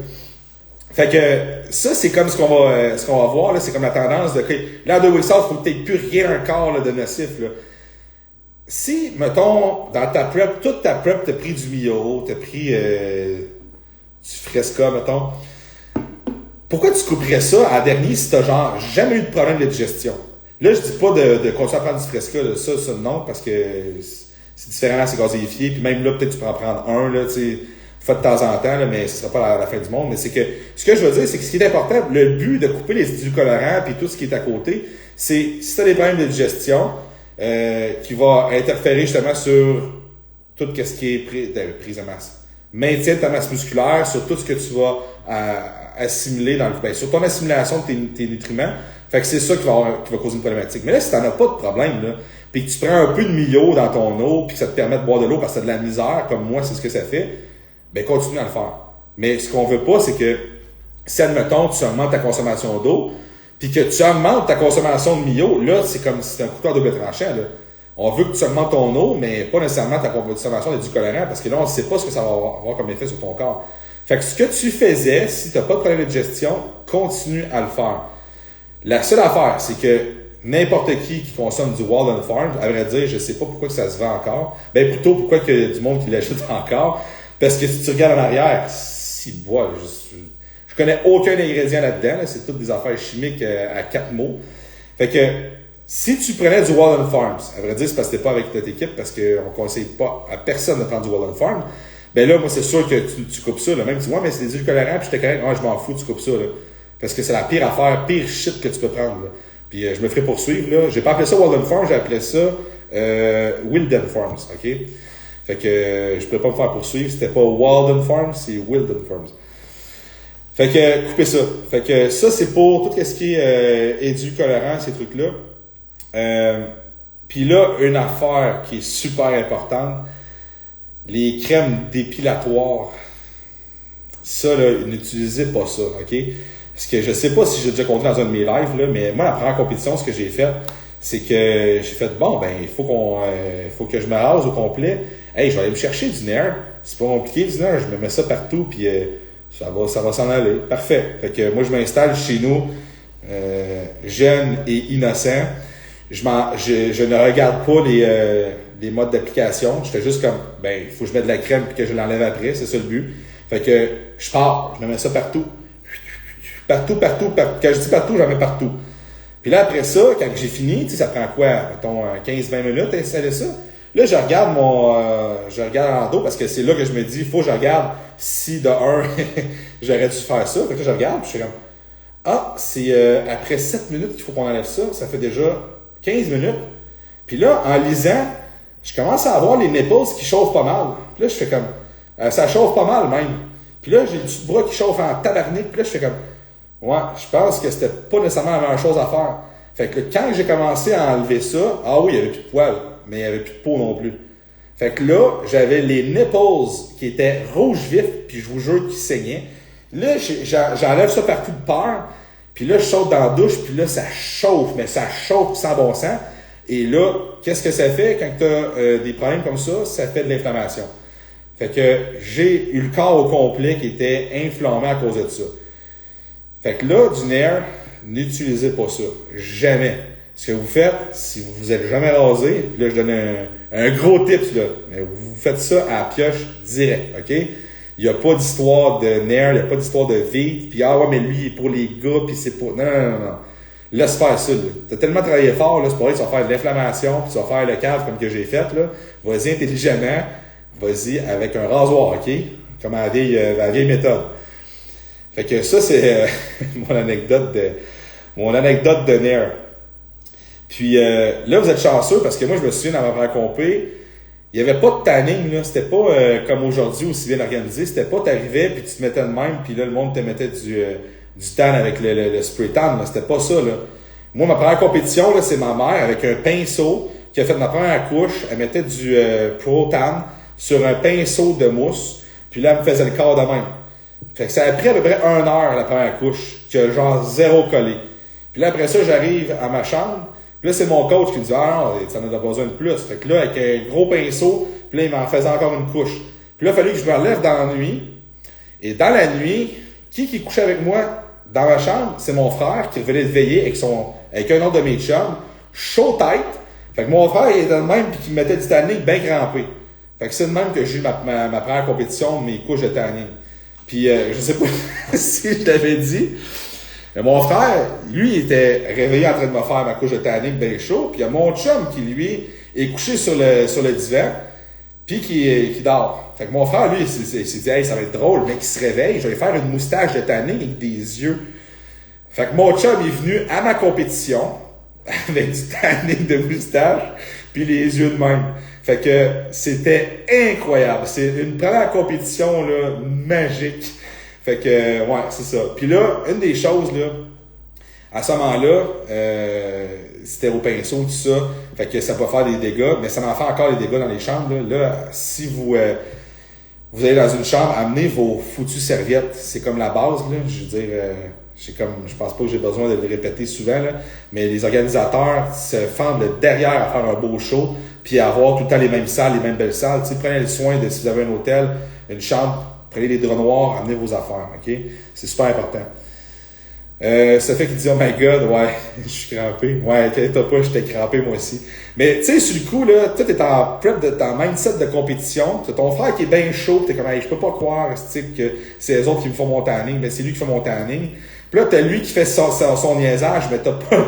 Fait que ça, c'est comme ce qu'on va voir, là, c'est comme la tendance de, là, en 2XR, il faut que tu n'aies plus rien encore là, de nocif, là. Si, mettons, dans ta prep, toute ta prep, t'as pris du Mio, t'as pris du Fresca, mettons, pourquoi tu couperais ça à dernier si t'as genre jamais eu de problème de digestion? Là, je dis pas de continuer à prendre du Fresca, là, ça non, parce que c'est différent, c'est gazéifié, puis même là, peut-être tu peux en prendre un, là, tu sais, fait de temps en temps, là, mais ce sera pas la fin du monde. Mais c'est que, ce que je veux dire, c'est que ce qui est important, le but de couper les édulcorants puis tout ce qui est à côté, c'est, si t'as des problèmes de digestion, qui va interférer justement sur tout ce qui est prise de masse. Maintien de ta masse musculaire, sur tout ce que tu vas assimiler sur ton assimilation de tes nutriments. Fait que c'est ça qui va causer une problématique. Mais là, si t'en as pas de problème, là, puis que tu prends un peu de Mio dans ton eau, puis que ça te permet de boire de l'eau parce que t'as de la misère, comme moi, c'est ce que ça fait, ben continue à le faire. Mais ce qu'on veut pas, c'est que si, admettons, tu augmentes ta consommation d'eau, puis que tu augmentes ta consommation de Mio, là, c'est comme si c'était un couteau à double tranchant, là. On veut que tu augmentes ton eau, mais pas nécessairement ta consommation d'édulcorants, parce que là, on ne sait pas ce que ça va avoir comme effet sur ton corps. Fait que ce que tu faisais, si tu n'as pas de problème de digestion, continue à le faire. La seule affaire, c'est que n'importe qui consomme du Wild and Farm, à vrai dire, je sais pas pourquoi que ça se vend encore. Ben, plutôt pourquoi qu'il y a du monde qui l'achète encore. Parce que si tu regardes en arrière, je connais aucun ingrédient là-dedans, là, c'est toutes des affaires chimiques à 4 mots. Fait que, si tu prenais du Wild and Farms, à vrai dire, c'est parce que t'es pas avec notre équipe, parce qu'on conseille pas à personne de prendre du Wild and Farms, ben là, moi, c'est sûr que tu coupes ça, là. Même tu vois, mais c'est des édulcorants, puis j'étais correct, je m'en fous, tu coupes ça, là. Parce que c'est la pire affaire, pire shit que tu peux prendre, là. Puis je me ferai poursuivre, là. J'ai pas appelé ça Wild and Farms, j'ai appelé ça Wilden Farms, OK? Fait que je peux pas me faire poursuivre, c'était pas Wild and Farms, c'est Wilden Farms. Fait que, coupez ça. Fait que ça, c'est pour tout ce qui est édulcorant, ces trucs-là. Puis là, une affaire qui est super importante, les crèmes dépilatoires. Ça, là, n'utilisez pas ça, OK? Parce que je sais pas si j'ai déjà compté dans un de mes lives, là, mais moi, la première compétition, ce que j'ai fait, c'est que j'ai fait, il faut que je me rase au complet. Hey, je vais aller me chercher du Nair. C'est pas compliqué, du Nair. Je me mets ça partout, puis ça va s'en aller. Parfait. Fait que moi, je m'installe chez nous, jeune et innocent. Je ne regarde pas les modes d'application. Je fais juste comme, il faut que je mette de la crème puis que je l'enlève après. C'est ça le but. Fait que je pars. Je me mets ça partout. Partout. Quand je dis partout, j'en mets partout. Puis là, après ça, quand j'ai fini, ça prend quoi? Mettons, 15-20 minutes à installer ça. Là, je regarde en dos parce que c'est là que je me dis, il faut que je regarde si de un, j'aurais dû faire ça. Fait que là, je regarde, puis je suis comme, c'est après 7 minutes qu'il faut qu'on enlève ça. Ça fait déjà 15 minutes. Puis là, en lisant, je commence à avoir les nipples qui chauffent pas mal. Puis là, je fais comme, ça chauffe pas mal même. Puis là, j'ai le petit bras qui chauffe en tabarnak. Puis là, je fais comme, ouais, je pense que c'était pas nécessairement la meilleure chose à faire. Fait que quand j'ai commencé à enlever ça, il y avait plus de poils, mais il y avait plus de peau non plus. Fait que là, j'avais les nipples qui étaient rouges vifs, puis je vous jure qu'ils saignaient. Là, j'enlève ça partout de peur, puis là, je saute dans la douche, puis là, ça chauffe, mais ça chauffe sans bon sens. Et là, qu'est-ce que ça fait quand tu as des problèmes comme ça? Ça fait de l'inflammation. Fait que j'ai eu le corps au complet qui était inflammé à cause de ça. Fait que là, du Nair, n'utilisez pas ça. Jamais. Ce que vous faites, si vous vous êtes jamais rasé, là, je donne un gros tips, là. Mais vous faites ça à la pioche direct, OK? Il Il y a pas d'histoire de nerfs, il y a pas d'histoire de vide, puis ah ouais, mais lui, il est pour les gars, puis c'est pour... Non. Laisse faire ça, là. T'as tellement travaillé fort, là, c'est pour ça que tu vas faire de l'inflammation, puis tu vas faire le cave comme que j'ai fait, là. Vas-y intelligemment, vas-y avec un rasoir, OK? Comme à la vieille méthode. Fait que ça, c'est mon anecdote de nerfs. Puis là, vous êtes chanceux parce que moi, je me souviens dans ma première compé, il n'y avait pas de tanning, là. C'était pas comme aujourd'hui aussi bien organisé. C'était pas t'arrivais puis tu te mettais de même, puis là, le monde te mettait du tan avec le spray tan. Là. C'était pas ça, là. Moi, ma première compétition, là, c'est ma mère avec un pinceau qui a fait ma première couche. Elle mettait du Pro Tan sur un pinceau de mousse, puis là, elle me faisait le corps de même. Fait que ça a pris à peu près 1 heure, la première couche, qui a genre zéro collé. Puis là, après ça, j'arrive à ma chambre. Puis là, c'est mon coach qui me dit « Ah non, ça en a besoin de plus. » Fait que là, avec un gros pinceau, puis là, il m'en faisait encore une couche. Puis là, il fallait que je me relève dans la nuit. Et dans la nuit, qui couchait avec moi dans ma chambre? C'est mon frère qui revenait de veiller avec un autre de mes chums, chaud tête. Fait que mon frère, il était le même puis qui me mettait du tanning bien crampé. Fait que c'est le même que j'ai eu ma première compétition, mes couches de tanning. Puis je sais pas si je t'avais dit, mais mon frère, lui, il était réveillé en train de me faire ma couche de tanning bien chaud. Puis il y a mon chum qui, lui, est couché sur le divan, puis qui dort. Fait que mon frère, lui, il s'est dit « Hey, ça va être drôle, le mec, il se réveille, je vais faire une moustache de tanning avec des yeux. » Fait que mon chum est venu à ma compétition avec du tanning de moustache, puis les yeux de même. Fait que c'était incroyable. C'est une première compétition là, magique. Fait que, ouais, c'est ça. Puis là, une des choses, là, à ce moment-là, c'était au pinceau, tout ça. Fait que ça peut faire des dégâts, mais ça en fait encore des dégâts dans les chambres. Là si vous allez dans une chambre, amenez vos foutues serviettes. C'est comme la base, là. Je veux dire, je pense pas que j'ai besoin de le répéter souvent, là. Mais les organisateurs se fendent le derrière à faire un beau show, puis à avoir tout le temps les mêmes salles, les mêmes belles salles. Tu sais, prenez le soin de, si vous avez un hôtel, une chambre, prenez les draps noirs, amenez vos affaires, OK? C'est super important. Ça fait qu'il dit « Oh my God, ouais, je suis crampé. » Ouais, t'as pas, j'étais crampé moi aussi. Mais tu sais, sur le coup, là, toi, t'es en prep en mindset de compétition. T'as ton frère qui est bien chaud, pis t'es comme hey, « Je peux pas croire que c'est les autres qui me font mon tanning. » Mais c'est lui qui fait mon tanning. Puis là, t'as lui qui fait son niaisage, mais t'as pas...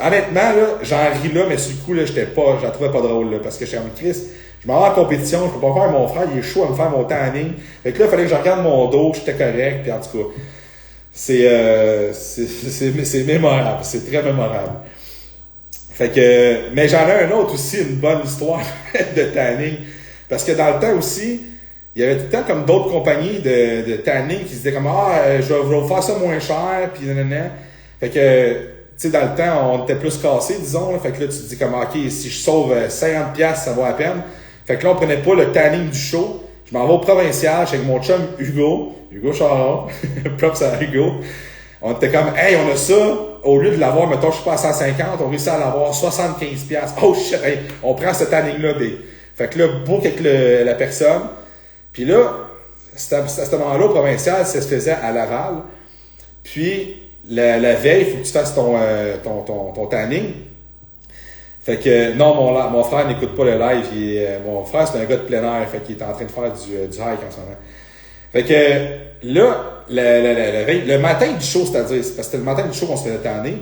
Honnêtement, là, j'en ris là, mais sur le coup, là, je la trouvais pas drôle, là, parce que je suis comme Chris, je m'en vais en compétition, je peux pas faire mon frère, il est chaud à me faire mon tanning. Fait que là, il fallait que je regarde mon dos, j'étais correct, puis en tout cas, c'est mémorable, c'est très mémorable. Fait que, mais j'en ai un autre aussi, une bonne histoire de tanning. Parce que dans le temps aussi, il y avait tout le temps comme d'autres compagnies de tanning qui se disaient comme je vais vous faire ça moins cher, puis nanana. Fait que, tu sais, dans le temps, on était plus cassés, disons. Là, fait que là, tu te dis comme, OK, si je sauve 50$, ça vaut la peine. Fait que là, on prenait pas le tanning du show. Je m'en vais au provincial, avec mon chum Hugo Charon, props à Hugo. On était comme, hey, on a ça, au lieu de l'avoir, mettons, je sais pas, à 150, on réussit à l'avoir 75$. Oh shit, hey, on prend ce tanning-là. Fait que là, book avec la personne. Puis là, à ce moment-là, au provincial, ça se faisait à Laval. Puis, la veille, il faut que tu fasses ton tanning. Fait que, non, mon frère n'écoute pas le live. Mon frère, c'est un gars de plein air. Fait qu'il est en train de faire du hike en ce moment. Fait que, là, la veille, le matin du show, c'est-à-dire, parce que c'était le matin du show qu'on se fait tanner,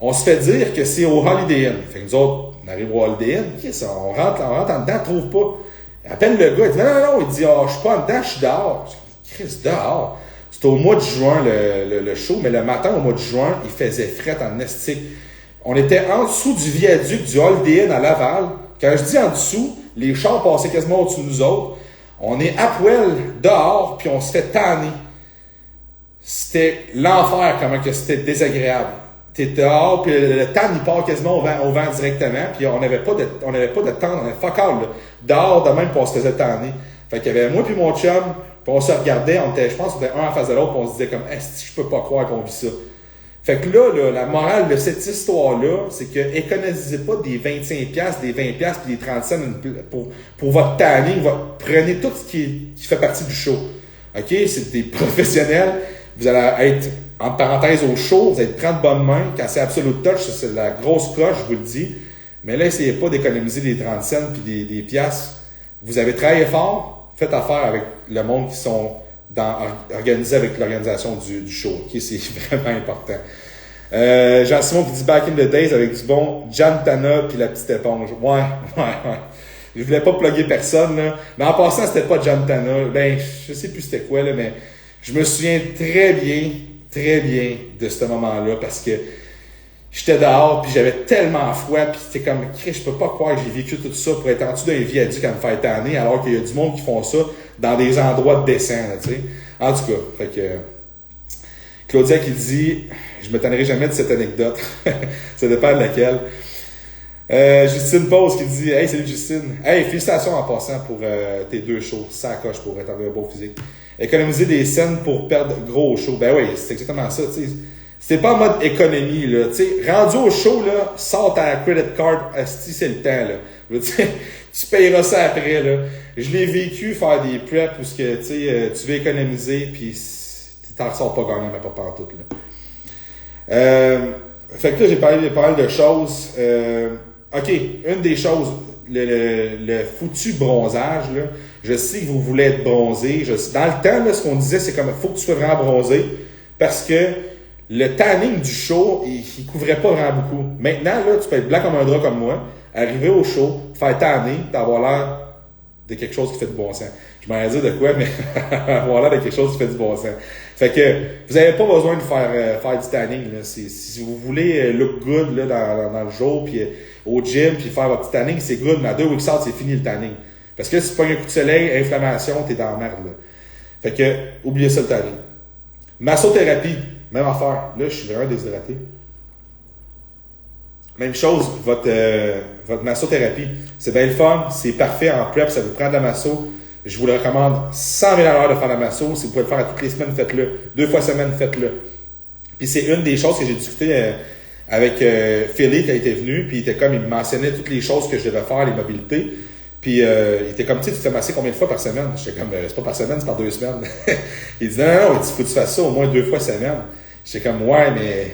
on se fait dire que c'est au Holiday Inn. Fait que nous autres, on arrive au Holiday Inn. On rentre en dedans, on trouve pas. Appelle le gars, il dit non, il dit je suis pas en dedans, je suis dehors. Je dis Chris, dehors. C'était au mois de juin le show, mais le matin au mois de juin, il faisait fret en estique. On était en dessous du viaduc du Holiday Inn à Laval. Quand je dis en dessous, les chars passaient quasiment au-dessus de nous autres. On est à poil dehors, puis on se fait tanner. C'était l'enfer, comment que c'était désagréable. T'es dehors, puis le tan, il part quasiment au vent directement, puis on n'avait pas de temps, on avait fuck all, là. Dehors, de même, puis on se faisait tanner. Fait qu'il y avait moi puis mon chum, puis on se regardait, je pense qu'on était un en face de l'autre, puis on se disait comme, est-ce que je peux pas croire qu'on vit ça? Fait que là, la morale de cette histoire-là, c'est que économisez pas des 25$, des 20$, puis des 30 cents pour votre tanning, prenez tout ce qui fait partie du show. OK? C'est des professionnels, vous allez être entre parenthèses au show, vous allez prendre bonne main. Quand c'est Absolute Touch, c'est la grosse coche, je vous le dis. Mais là, essayez pas d'économiser des 30 cents puis des piastres. Vous avez travaillé fort, faites affaire avec le monde qui sont organisé avec l'organisation du show. Okay? C'est vraiment important. Jean-Simon qui dit Back in the Days avec du bon Jantana puis la petite éponge. Ouais. Je voulais pas plugger personne, là. Mais en passant, c'était pas Jantana. Ben, je sais plus c'était quoi, là, mais je me souviens très bien de ce moment-là parce que j'étais dehors puis j'avais tellement froid puis c'était comme, je peux pas croire que j'ai vécu tout ça pour être en dessous d'un viaduc à me faire tanner alors qu'il y a du monde qui font ça dans des endroits de descente, tu sais. En tout cas, fait que Claudia qui dit, je me tannerai jamais de cette anecdote. Ça dépend de laquelle. Justine Pause qui dit, hey, salut Justine. Hey, félicitations en passant pour tes 2 shows. Ça coche pour être un beau physique. Économiser des scènes pour perdre gros au show. Ben oui, c'est exactement ça, tu sais. C'était pas en mode économie, là. Tu sais, rendu au show, là, sors ta credit card, asti, c'est le temps, là. Tu sais, tu payeras ça après, là. Je l'ai vécu, faire des preps où tu sais, tu veux économiser, puis t'en ressors pas gagnant, mais pas pantoute, là. Fait que là, j'ai parlé pas mal de choses. OK, une des choses, le foutu bronzage, là. Je sais que vous voulez être bronzé. Dans le temps, là, ce qu'on disait, c'est comme, il faut que tu sois vraiment bronzé, parce que le tanning du show, il couvrait pas vraiment beaucoup. Maintenant, là, tu peux être blanc comme un drap comme moi, arriver au show, faire tanner, d'avoir l'air de quelque chose qui fait du bon sens. Je m'en ai dit de quoi, mais avoir l'air de quelque chose qui fait du bon sens. Fait que vous n'avez pas besoin de faire du tanning. Là. Si vous voulez look good là, dans le jour, puis au gym, puis faire votre petit tanning, c'est good, mais à 2 weeks out, c'est fini le tanning. Parce que si tu pognes un coup de soleil, inflammation, t'es dans la merde. Là. Fait que, oubliez ça le tanning. Massothérapie, même affaire. Là, je suis vraiment déshydraté. Même chose, votre massothérapie. C'est bien le fun, c'est parfait en prep, ça vous prend de la masso. Je vous le recommande 100 000 $ de faire de la masso. Si vous pouvez le faire à toutes les semaines, faites-le. 2 fois semaine, faites-le. Puis c'est une des choses que j'ai discuté avec Philly qui a été venu, puis il me mentionnait toutes les choses que je devais faire, les mobilités. Puis il était comme, tu te fais masser combien de fois par semaine? J'étais comme, c'est pas par semaine, c'est par 2 semaines. Il dit, non, il dit, faut que tu fasses ça au moins 2 fois semaine. J'étais comme, ouais, mais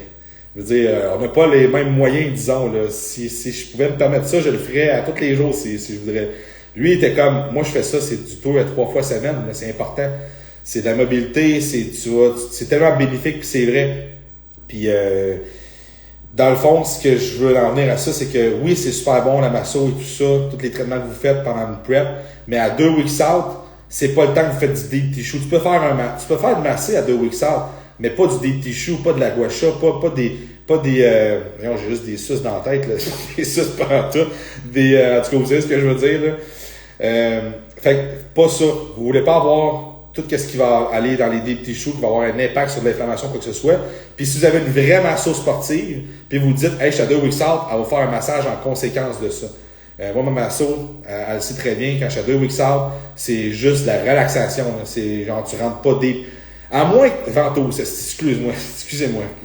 je veux dire, on n'a pas les mêmes moyens, disons. Là. Si je pouvais me permettre ça, je le ferais à tous les jours si je voudrais. Lui, il était comme, moi je fais ça, c'est du 2 à 3 fois semaine, mais c'est important. C'est de la mobilité, c'est tellement bénéfique, puis c'est vrai. Puis dans le fond, ce que je veux en venir à ça, c'est que oui, c'est super bon la masso et tout ça, tous les traitements que vous faites pendant une prep, mais à 2 weeks out, c'est pas le temps que vous faites du deep tissue. Tu peux faire du massé à 2 weeks out, mais pas du deep tissue, pas de la gua sha, pas des non, j'ai juste des suces dans la tête, là. Des suces partout. En tout cas, vous savez ce que je veux dire, là. Fait que, pas ça. Vous voulez pas avoir tout ce qui va aller dans les deep tissues, qui va avoir un impact sur l'inflammation, quoi que ce soit. Puis si vous avez une vraie masso sportive, puis vous dites, hey, je suis à 2 weeks out, elle va faire un massage en conséquence de ça. Moi, ma masso, elle sait très bien, quand je suis à 2 weeks out, c'est juste de la relaxation, là. C'est genre, tu rentres pas des... À moins que ventouse, excusez-moi,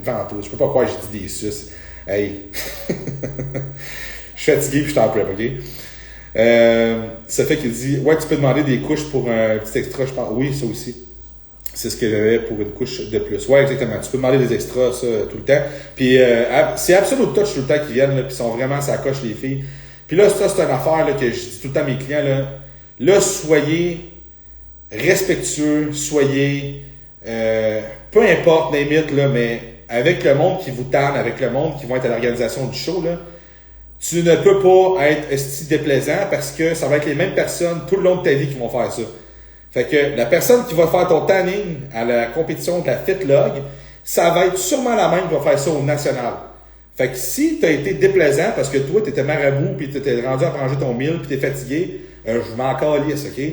ventouse, je peux pas croire que j'ai dit des suces. Hey. Je suis fatigué puis je t'en prep, ok? Ça fait qu'il dit, ouais, tu peux demander des couches pour un petit extra, je pense. Oui, ça aussi. C'est ce que j'avais pour une couche de plus. Ouais, exactement. Tu peux demander des extras, ça, tout le temps. Puis, c'est Absolute Touch tout le temps qui viennent, là, puis ils sont vraiment, ça coche les filles. Puis là, ça, c'est une affaire, là, que je dis tout le temps à mes clients, là, soyez respectueux, soyez, peu importe les mythes, là, mais avec le monde qui vous tanne, avec le monde qui vont être à l'organisation du show, là, tu ne peux pas être esti déplaisant parce que ça va être les mêmes personnes tout le long de ta vie qui vont faire ça. Fait que la personne qui va faire ton tanning à la compétition de la FitLog, ça va être sûrement la même qui va faire ça au national. Fait que si tu as été déplaisant parce que toi, tu étais marabout puis tu étais rendu à manger ton meal puis tu es fatigué, je m'en calisse, OK?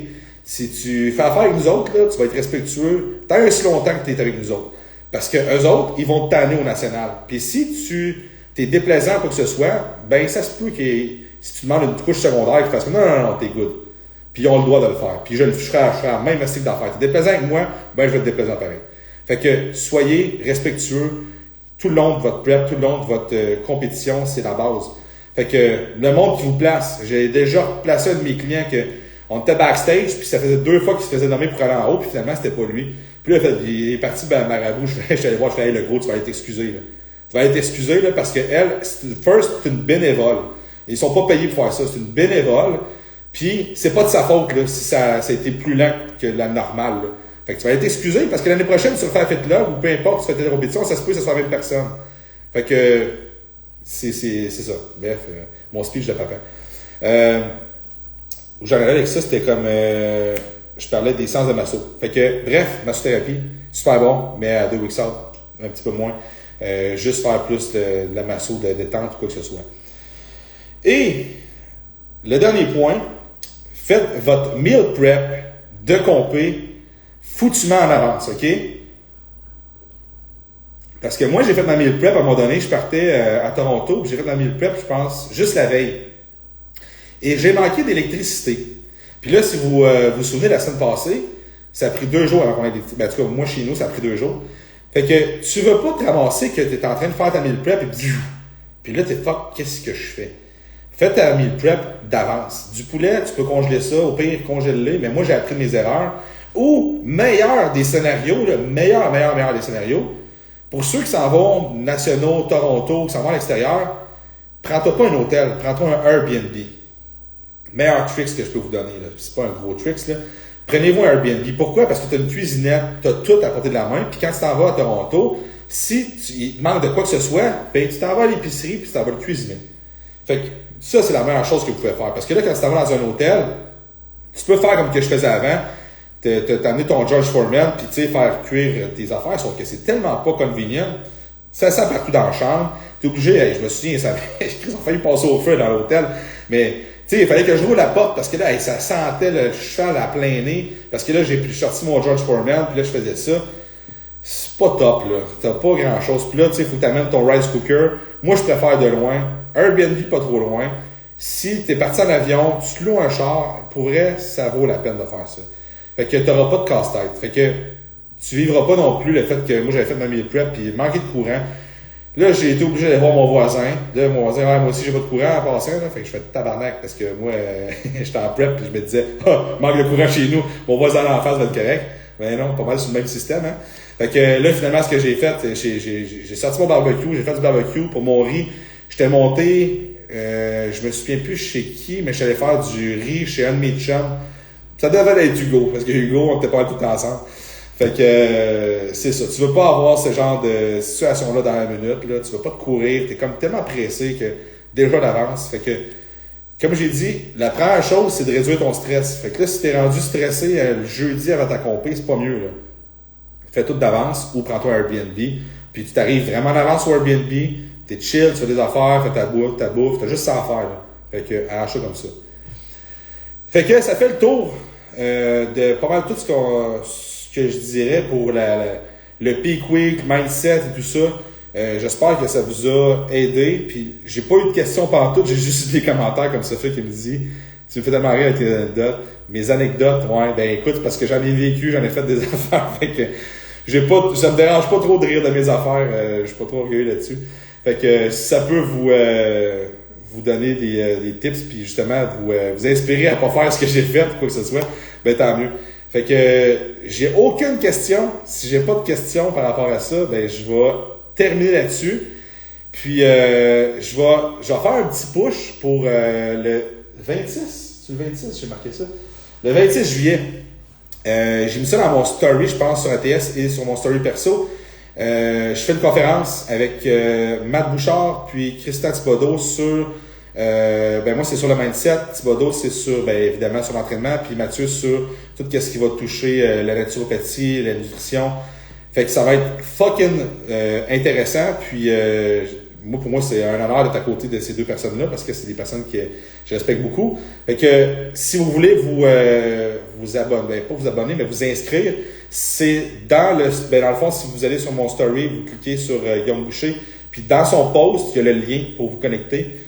Si tu fais affaire avec nous autres, là, tu vas être respectueux tant et aussi longtemps que tu es avec nous autres. Parce que eux autres, ils vont te tanner au national. Puis si tu t'es déplaisant quoi que ce soit, ben ça se peut que si tu demandes une couche secondaire, qu'ils fassent non, t'es good. Puis ils ont le droit de le faire. Puis je serai à même style d'affaires. T'es déplaisant avec moi, ben je vais être déplaisant pareil. Fait que soyez respectueux tout le long de votre prep, tout le long de votre compétition, c'est la base. Fait que le monde qui vous place, j'ai déjà placé un de mes clients que on était backstage, puis ça faisait 2 fois qu'il se faisait nommer pour aller en haut, puis finalement c'était pas lui. Puis là, il est parti marabout, je suis allé voir, je suis allé le gros, tu vas être excusé là. Tu vas être excusé là, parce que elle, c'est une bénévole. Ils sont pas payés pour faire ça, c'est une bénévole. Puis c'est pas de sa faute là, si ça a été plus lent que la normale. Là. Fait que tu vas être excusé parce que l'année prochaine, tu refais la fête là, ou peu importe, tu fais tes répétitions, ça se peut que ce soit la même personne. Fait que, c'est ça. Bref, mon speech de papa. Où j'en allais avec ça, c'était comme, je parlais des séances de masso. Fait que, bref, massothérapie, super bon, mais à 2 weeks out, un petit peu moins. Juste faire plus de la masso, de détente ou quoi que ce soit. Et, le dernier point, faites votre meal prep de compé foutument en avance, OK? Parce que moi, j'ai fait ma meal prep à un moment donné, je partais à Toronto, puis j'ai fait ma meal prep, je pense, juste la veille. Et j'ai manqué d'électricité. Puis là, si vous vous souvenez, la semaine passée, ça a pris 2 jours avant qu'on ait des... Ben, en tout cas, moi, chez nous, ça a pris 2 jours. Fait que tu veux pas te ramasser que tu es en train de faire ta meal prep et puis là, t'es fuck, qu'est-ce que je fais? Fais ta meal prep d'avance. Du poulet, tu peux congeler ça, au pire, congèle-le, mais moi, j'ai appris mes erreurs. Ou, meilleur des scénarios, le meilleur des scénarios, pour ceux qui s'en vont nationaux, Toronto, qui s'en vont à l'extérieur, prends-toi pas un hôtel, prends-toi un Airbnb. Meilleur tricks que je peux vous donner, là. C'est pas un gros tricks, là. Prenez-vous un Airbnb. Pourquoi? Parce que tu as une cuisinette, tu as tout à portée de la main, puis quand tu t'en vas à Toronto, si il te manque de quoi que ce soit, ben tu t'en vas à l'épicerie, puis tu t'en vas le cuisiner. Fait que ça, c'est la meilleure chose que vous pouvez faire. Parce que là, quand tu t'en vas dans un hôtel, tu peux faire comme que je faisais avant, t'as amené ton George Foreman, puis tu sais, faire cuire tes affaires, sauf que c'est tellement pas convenient. Ça sent partout dans la chambre. T'es obligé, je me souviens, ça ont failli passer au feu dans l'hôtel, mais tu sais, il fallait que je roule la porte parce que là, ça sentait le cheval à plein nez. Parce que là, j'ai sorti mon George Foreman, puis là, je faisais ça. C'est pas top, là. T'as pas grand-chose. Puis là, tu sais, il faut que t'amènes ton rice cooker. Moi, je préfère de loin. Airbnb, pas trop loin. Si t'es parti en avion, tu te loues un char, pour vrai, ça vaut la peine de faire ça. Fait que t'auras pas de casse-tête. Fait que tu vivras pas non plus le fait que moi, j'avais fait ma meal prep, puis manqué de courant. Là, j'ai été obligé d'aller voir mon voisin. Là, mon voisin, moi aussi, j'ai pas de courant en passant. Là. Fait que je fais tabarnak parce que moi, j'étais en prep puis je me disais, manque de courant chez nous. Mon voisin en face va être correct. Mais non, pas mal sur le même système, hein. Fait que là, finalement, ce que j'ai fait, j'ai sorti mon barbecue, j'ai fait du barbecue pour mon riz. J'étais monté, je me souviens plus chez qui, mais j'allais faire du riz chez un de mes chums. Ça devait être Hugo, parce que Hugo, on était pas tout ensemble. Fait que c'est ça. Tu veux pas avoir ce genre de situation-là dans la minute. Là. Tu veux pas te courir. T'es comme tellement pressé que déjà d'avance. Fait que, comme j'ai dit, la première chose, c'est de réduire ton stress. Fait que là, si t'es rendu stressé le jeudi avant ta compé, c'est pas mieux. Là. Fais tout d'avance ou prends-toi un Airbnb. Puis tu t'arrives vraiment en avance au Airbnb. T'es chill, tu fais des affaires, fais ta bouffe. T'as juste ça à faire. Là. Fait que arrache ça comme ça. Fait que ça fait le tour de pas mal tout ce que je dirais pour le peak week, mindset et tout ça. J'espère que ça vous a aidé. Puis j'ai pas eu de questions pantoute, j'ai juste eu des commentaires comme Sophie qui me dit tu me fais tellement rire avec tes anecdotes. Mes anecdotes, ouais, ben écoute, parce que j'en ai vécu, j'en ai fait des affaires. Fait que ça me dérange pas trop de rire de mes affaires. Je suis pas trop orgueilleux là-dessus. Fait que si ça peut vous donner des tips puis justement vous inspirer à pas faire ce que j'ai fait ou quoi que ce soit, ben tant mieux. Fait que j'ai aucune question. Si j'ai pas de questions par rapport à ça, ben je vais terminer là-dessus. Puis je vais faire un petit push pour le 26. C'est le 26, j'ai marqué ça. Le 26 juillet. J'ai mis ça dans mon story, je pense, sur ATS et sur mon story perso. Je fais une conférence avec Matt Bouchard puis Christian Thibodeau sur moi c'est sur le mindset, Thibodeau c'est sur évidemment sur l'entraînement, puis Mathieu sur tout ce qui va toucher la naturopathie, la nutrition. Fait que ça va être fucking intéressant, puis pour moi c'est un honneur d'être à côté de ces deux personnes-là parce que c'est des personnes que je respecte beaucoup. Fait que si vous voulez vous abonner, pas vous abonner, mais vous inscrire, c'est dans le fond, si vous allez sur mon story, vous cliquez sur Guillaume Boucher, puis dans son post, il y a le lien pour vous connecter.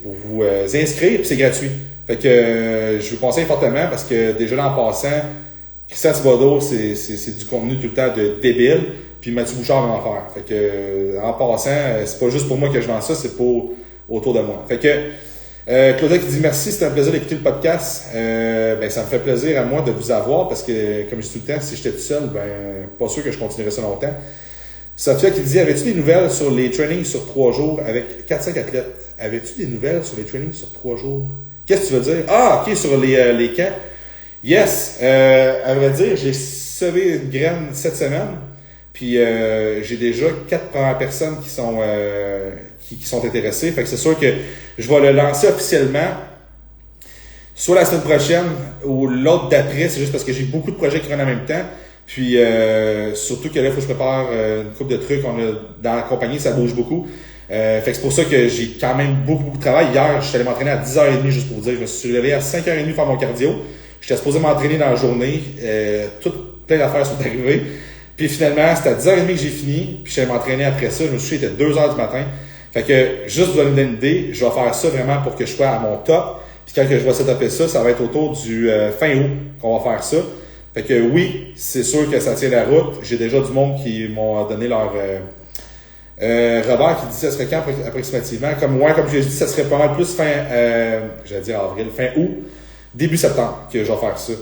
Pour vous inscrire, puis c'est gratuit. Fait que je vous conseille fortement parce que déjà là, en passant, Christian Thibodeau, c'est du contenu tout le temps de débile, puis Mathieu Bouchard va en faire. Fait que en passant, c'est pas juste pour moi que je vends ça, c'est pour autour de moi. Fait que Claudia qui dit merci, c'était un plaisir d'écouter le podcast. Ça me fait plaisir à moi de vous avoir parce que, comme je dis tout le temps, si j'étais tout seul, pas sûr que je continuerais ça longtemps. Sophia qui dit, avais-tu des nouvelles sur les trainings sur 3 jours avec 4-5 athlètes? Avais-tu des nouvelles sur les trainings sur 3 jours? Qu'est-ce que tu veux dire? Ah, ok, sur les camps. Yes, à vrai dire, j'ai semé une graine cette semaine, puis j'ai déjà 4 premières personnes qui sont intéressées. Fait que c'est sûr que je vais le lancer officiellement soit la semaine prochaine ou l'autre d'après. C'est juste parce que j'ai beaucoup de projets qui rentrent en même temps. Puis surtout que là, il faut que je prépare une couple de trucs. Dans la compagnie, ça bouge beaucoup. Fait que c'est pour ça que j'ai quand même beaucoup de travail. Hier, je suis allé m'entraîner à 10h30 juste pour vous dire. Je me suis réveillé à 5h30 faire mon cardio. J'étais supposé m'entraîner dans la journée. Plein d'affaires sont arrivées. Puis finalement, c'était à 10h30 que j'ai fini. Puis je suis allé m'entraîner après ça. Je me suis dit, il était 2h du matin. Fait que, juste vous donner une idée, je vais faire ça vraiment pour que je sois à mon top. Puis quand que je vais setuper ça, ça va être autour du fin août qu'on va faire ça. Fait que oui, c'est sûr que ça tient la route. J'ai déjà du monde qui m'ont donné leur Robert qui dit ça serait quand approximativement. Comme je l'ai dit, ça serait pas mal plus fin j'allais dire avril, fin août, début septembre que je vais faire ça.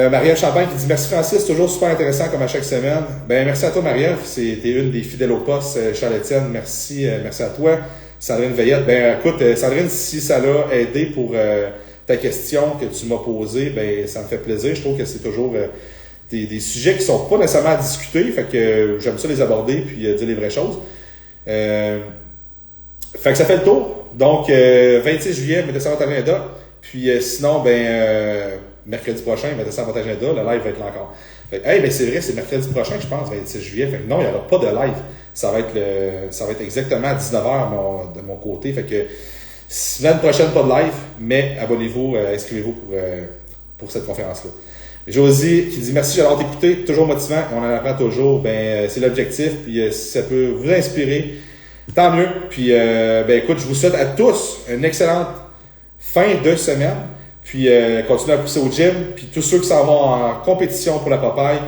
Marie-Ève Champagne qui dit merci Francis, toujours super intéressant comme à chaque semaine. Ben merci à toi Marie-Ève, t'es une des fidèles au poste. Charles-Étienne, merci à toi. Sandrine Veillette, ben écoute, Sandrine, si ça l'a aidé pour ta question que tu m'as posée, ben ça me fait plaisir. Je trouve que c'est toujours des sujets qui sont pas nécessairement à discuter, fait que j'aime ça les aborder puis dire les vraies choses. Fait que ça fait le tour. Donc 26 juillet, mettez ça dans votre agenda. Puis sinon, mercredi prochain, mettez ça dans votre agenda, le live va être là encore. Fait que, ben c'est vrai, c'est mercredi prochain, je pense, 26 juillet. Fait que non, il n'y aura pas de live. Ça va être exactement à 19h de mon côté. Fait que semaine prochaine, pas de live, mais abonnez-vous, inscrivez-vous pour cette conférence-là. Josie qui dit merci, j'adore t'écouter, toujours motivant, on en apprend toujours. C'est l'objectif, puis si ça peut vous inspirer, tant mieux. Puis écoute, je vous souhaite à tous une excellente fin de semaine. Puis continuez à pousser au gym. Puis tous ceux qui s'en vont en compétition pour la Popeye,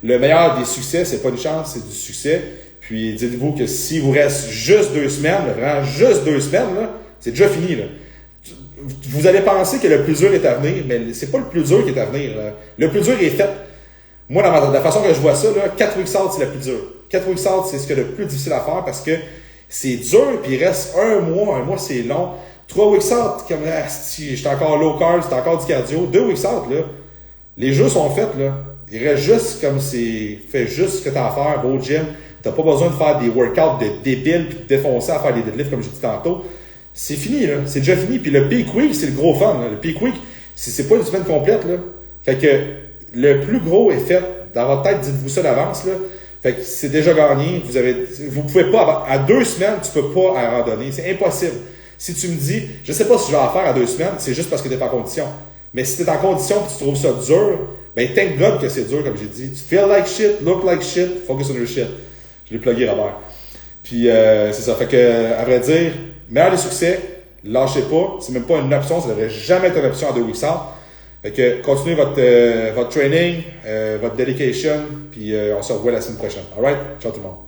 le meilleur des succès, c'est pas une chance, c'est du succès. Puis dites-vous que s'il vous reste juste 2 semaines, vraiment juste 2 semaines, là, c'est déjà fini. Là. Vous allez penser que le plus dur est à venir, mais c'est pas le plus dur qui est à venir. Là. Le plus dur est fait. Moi, dans la façon que je vois ça, là, 4 weeks out, c'est le plus dur. 4 weeks out, c'est ce qui est le plus difficile à faire parce que c'est dur, puis il reste un mois c'est long. 3 weeks out, comme si j'étais encore low carb, c'était encore du cardio. 2 weeks out, là, les jeux sont faits, là. Il reste juste comme fais juste ce que t'as à faire, va au gym. T'as pas besoin de faire des workouts de débiles puis de défoncer à faire des deadlifts comme j'ai dit tantôt. C'est fini, là. C'est déjà fini. Puis le peak week, c'est le gros fun, là. Le peak week, c'est pas une semaine complète, là. Fait que le plus gros est fait. Dans votre tête, dites-vous ça d'avance, là. Fait que c'est déjà gagné. Vous pouvez pas, à 2 semaines, tu peux pas abandonner. C'est impossible. Si tu me dis, je sais pas si je vais en faire à 2 semaines, c'est juste parce que t'es pas en condition. Mais si t'es en condition et tu trouves ça dur, thank God que c'est dur, comme j'ai dit. Tu feel like shit, look like shit, focus on your shit. Je l'ai plugué, Robert. Puis, c'est ça. Fait que, à vrai dire, meilleur des succès, lâchez pas. C'est même pas une option, ça devrait jamais être une option en 2 weeks out. Fait que, continuez votre training, votre dedication, puis on se revoit la semaine prochaine. Alright? Ciao tout le monde.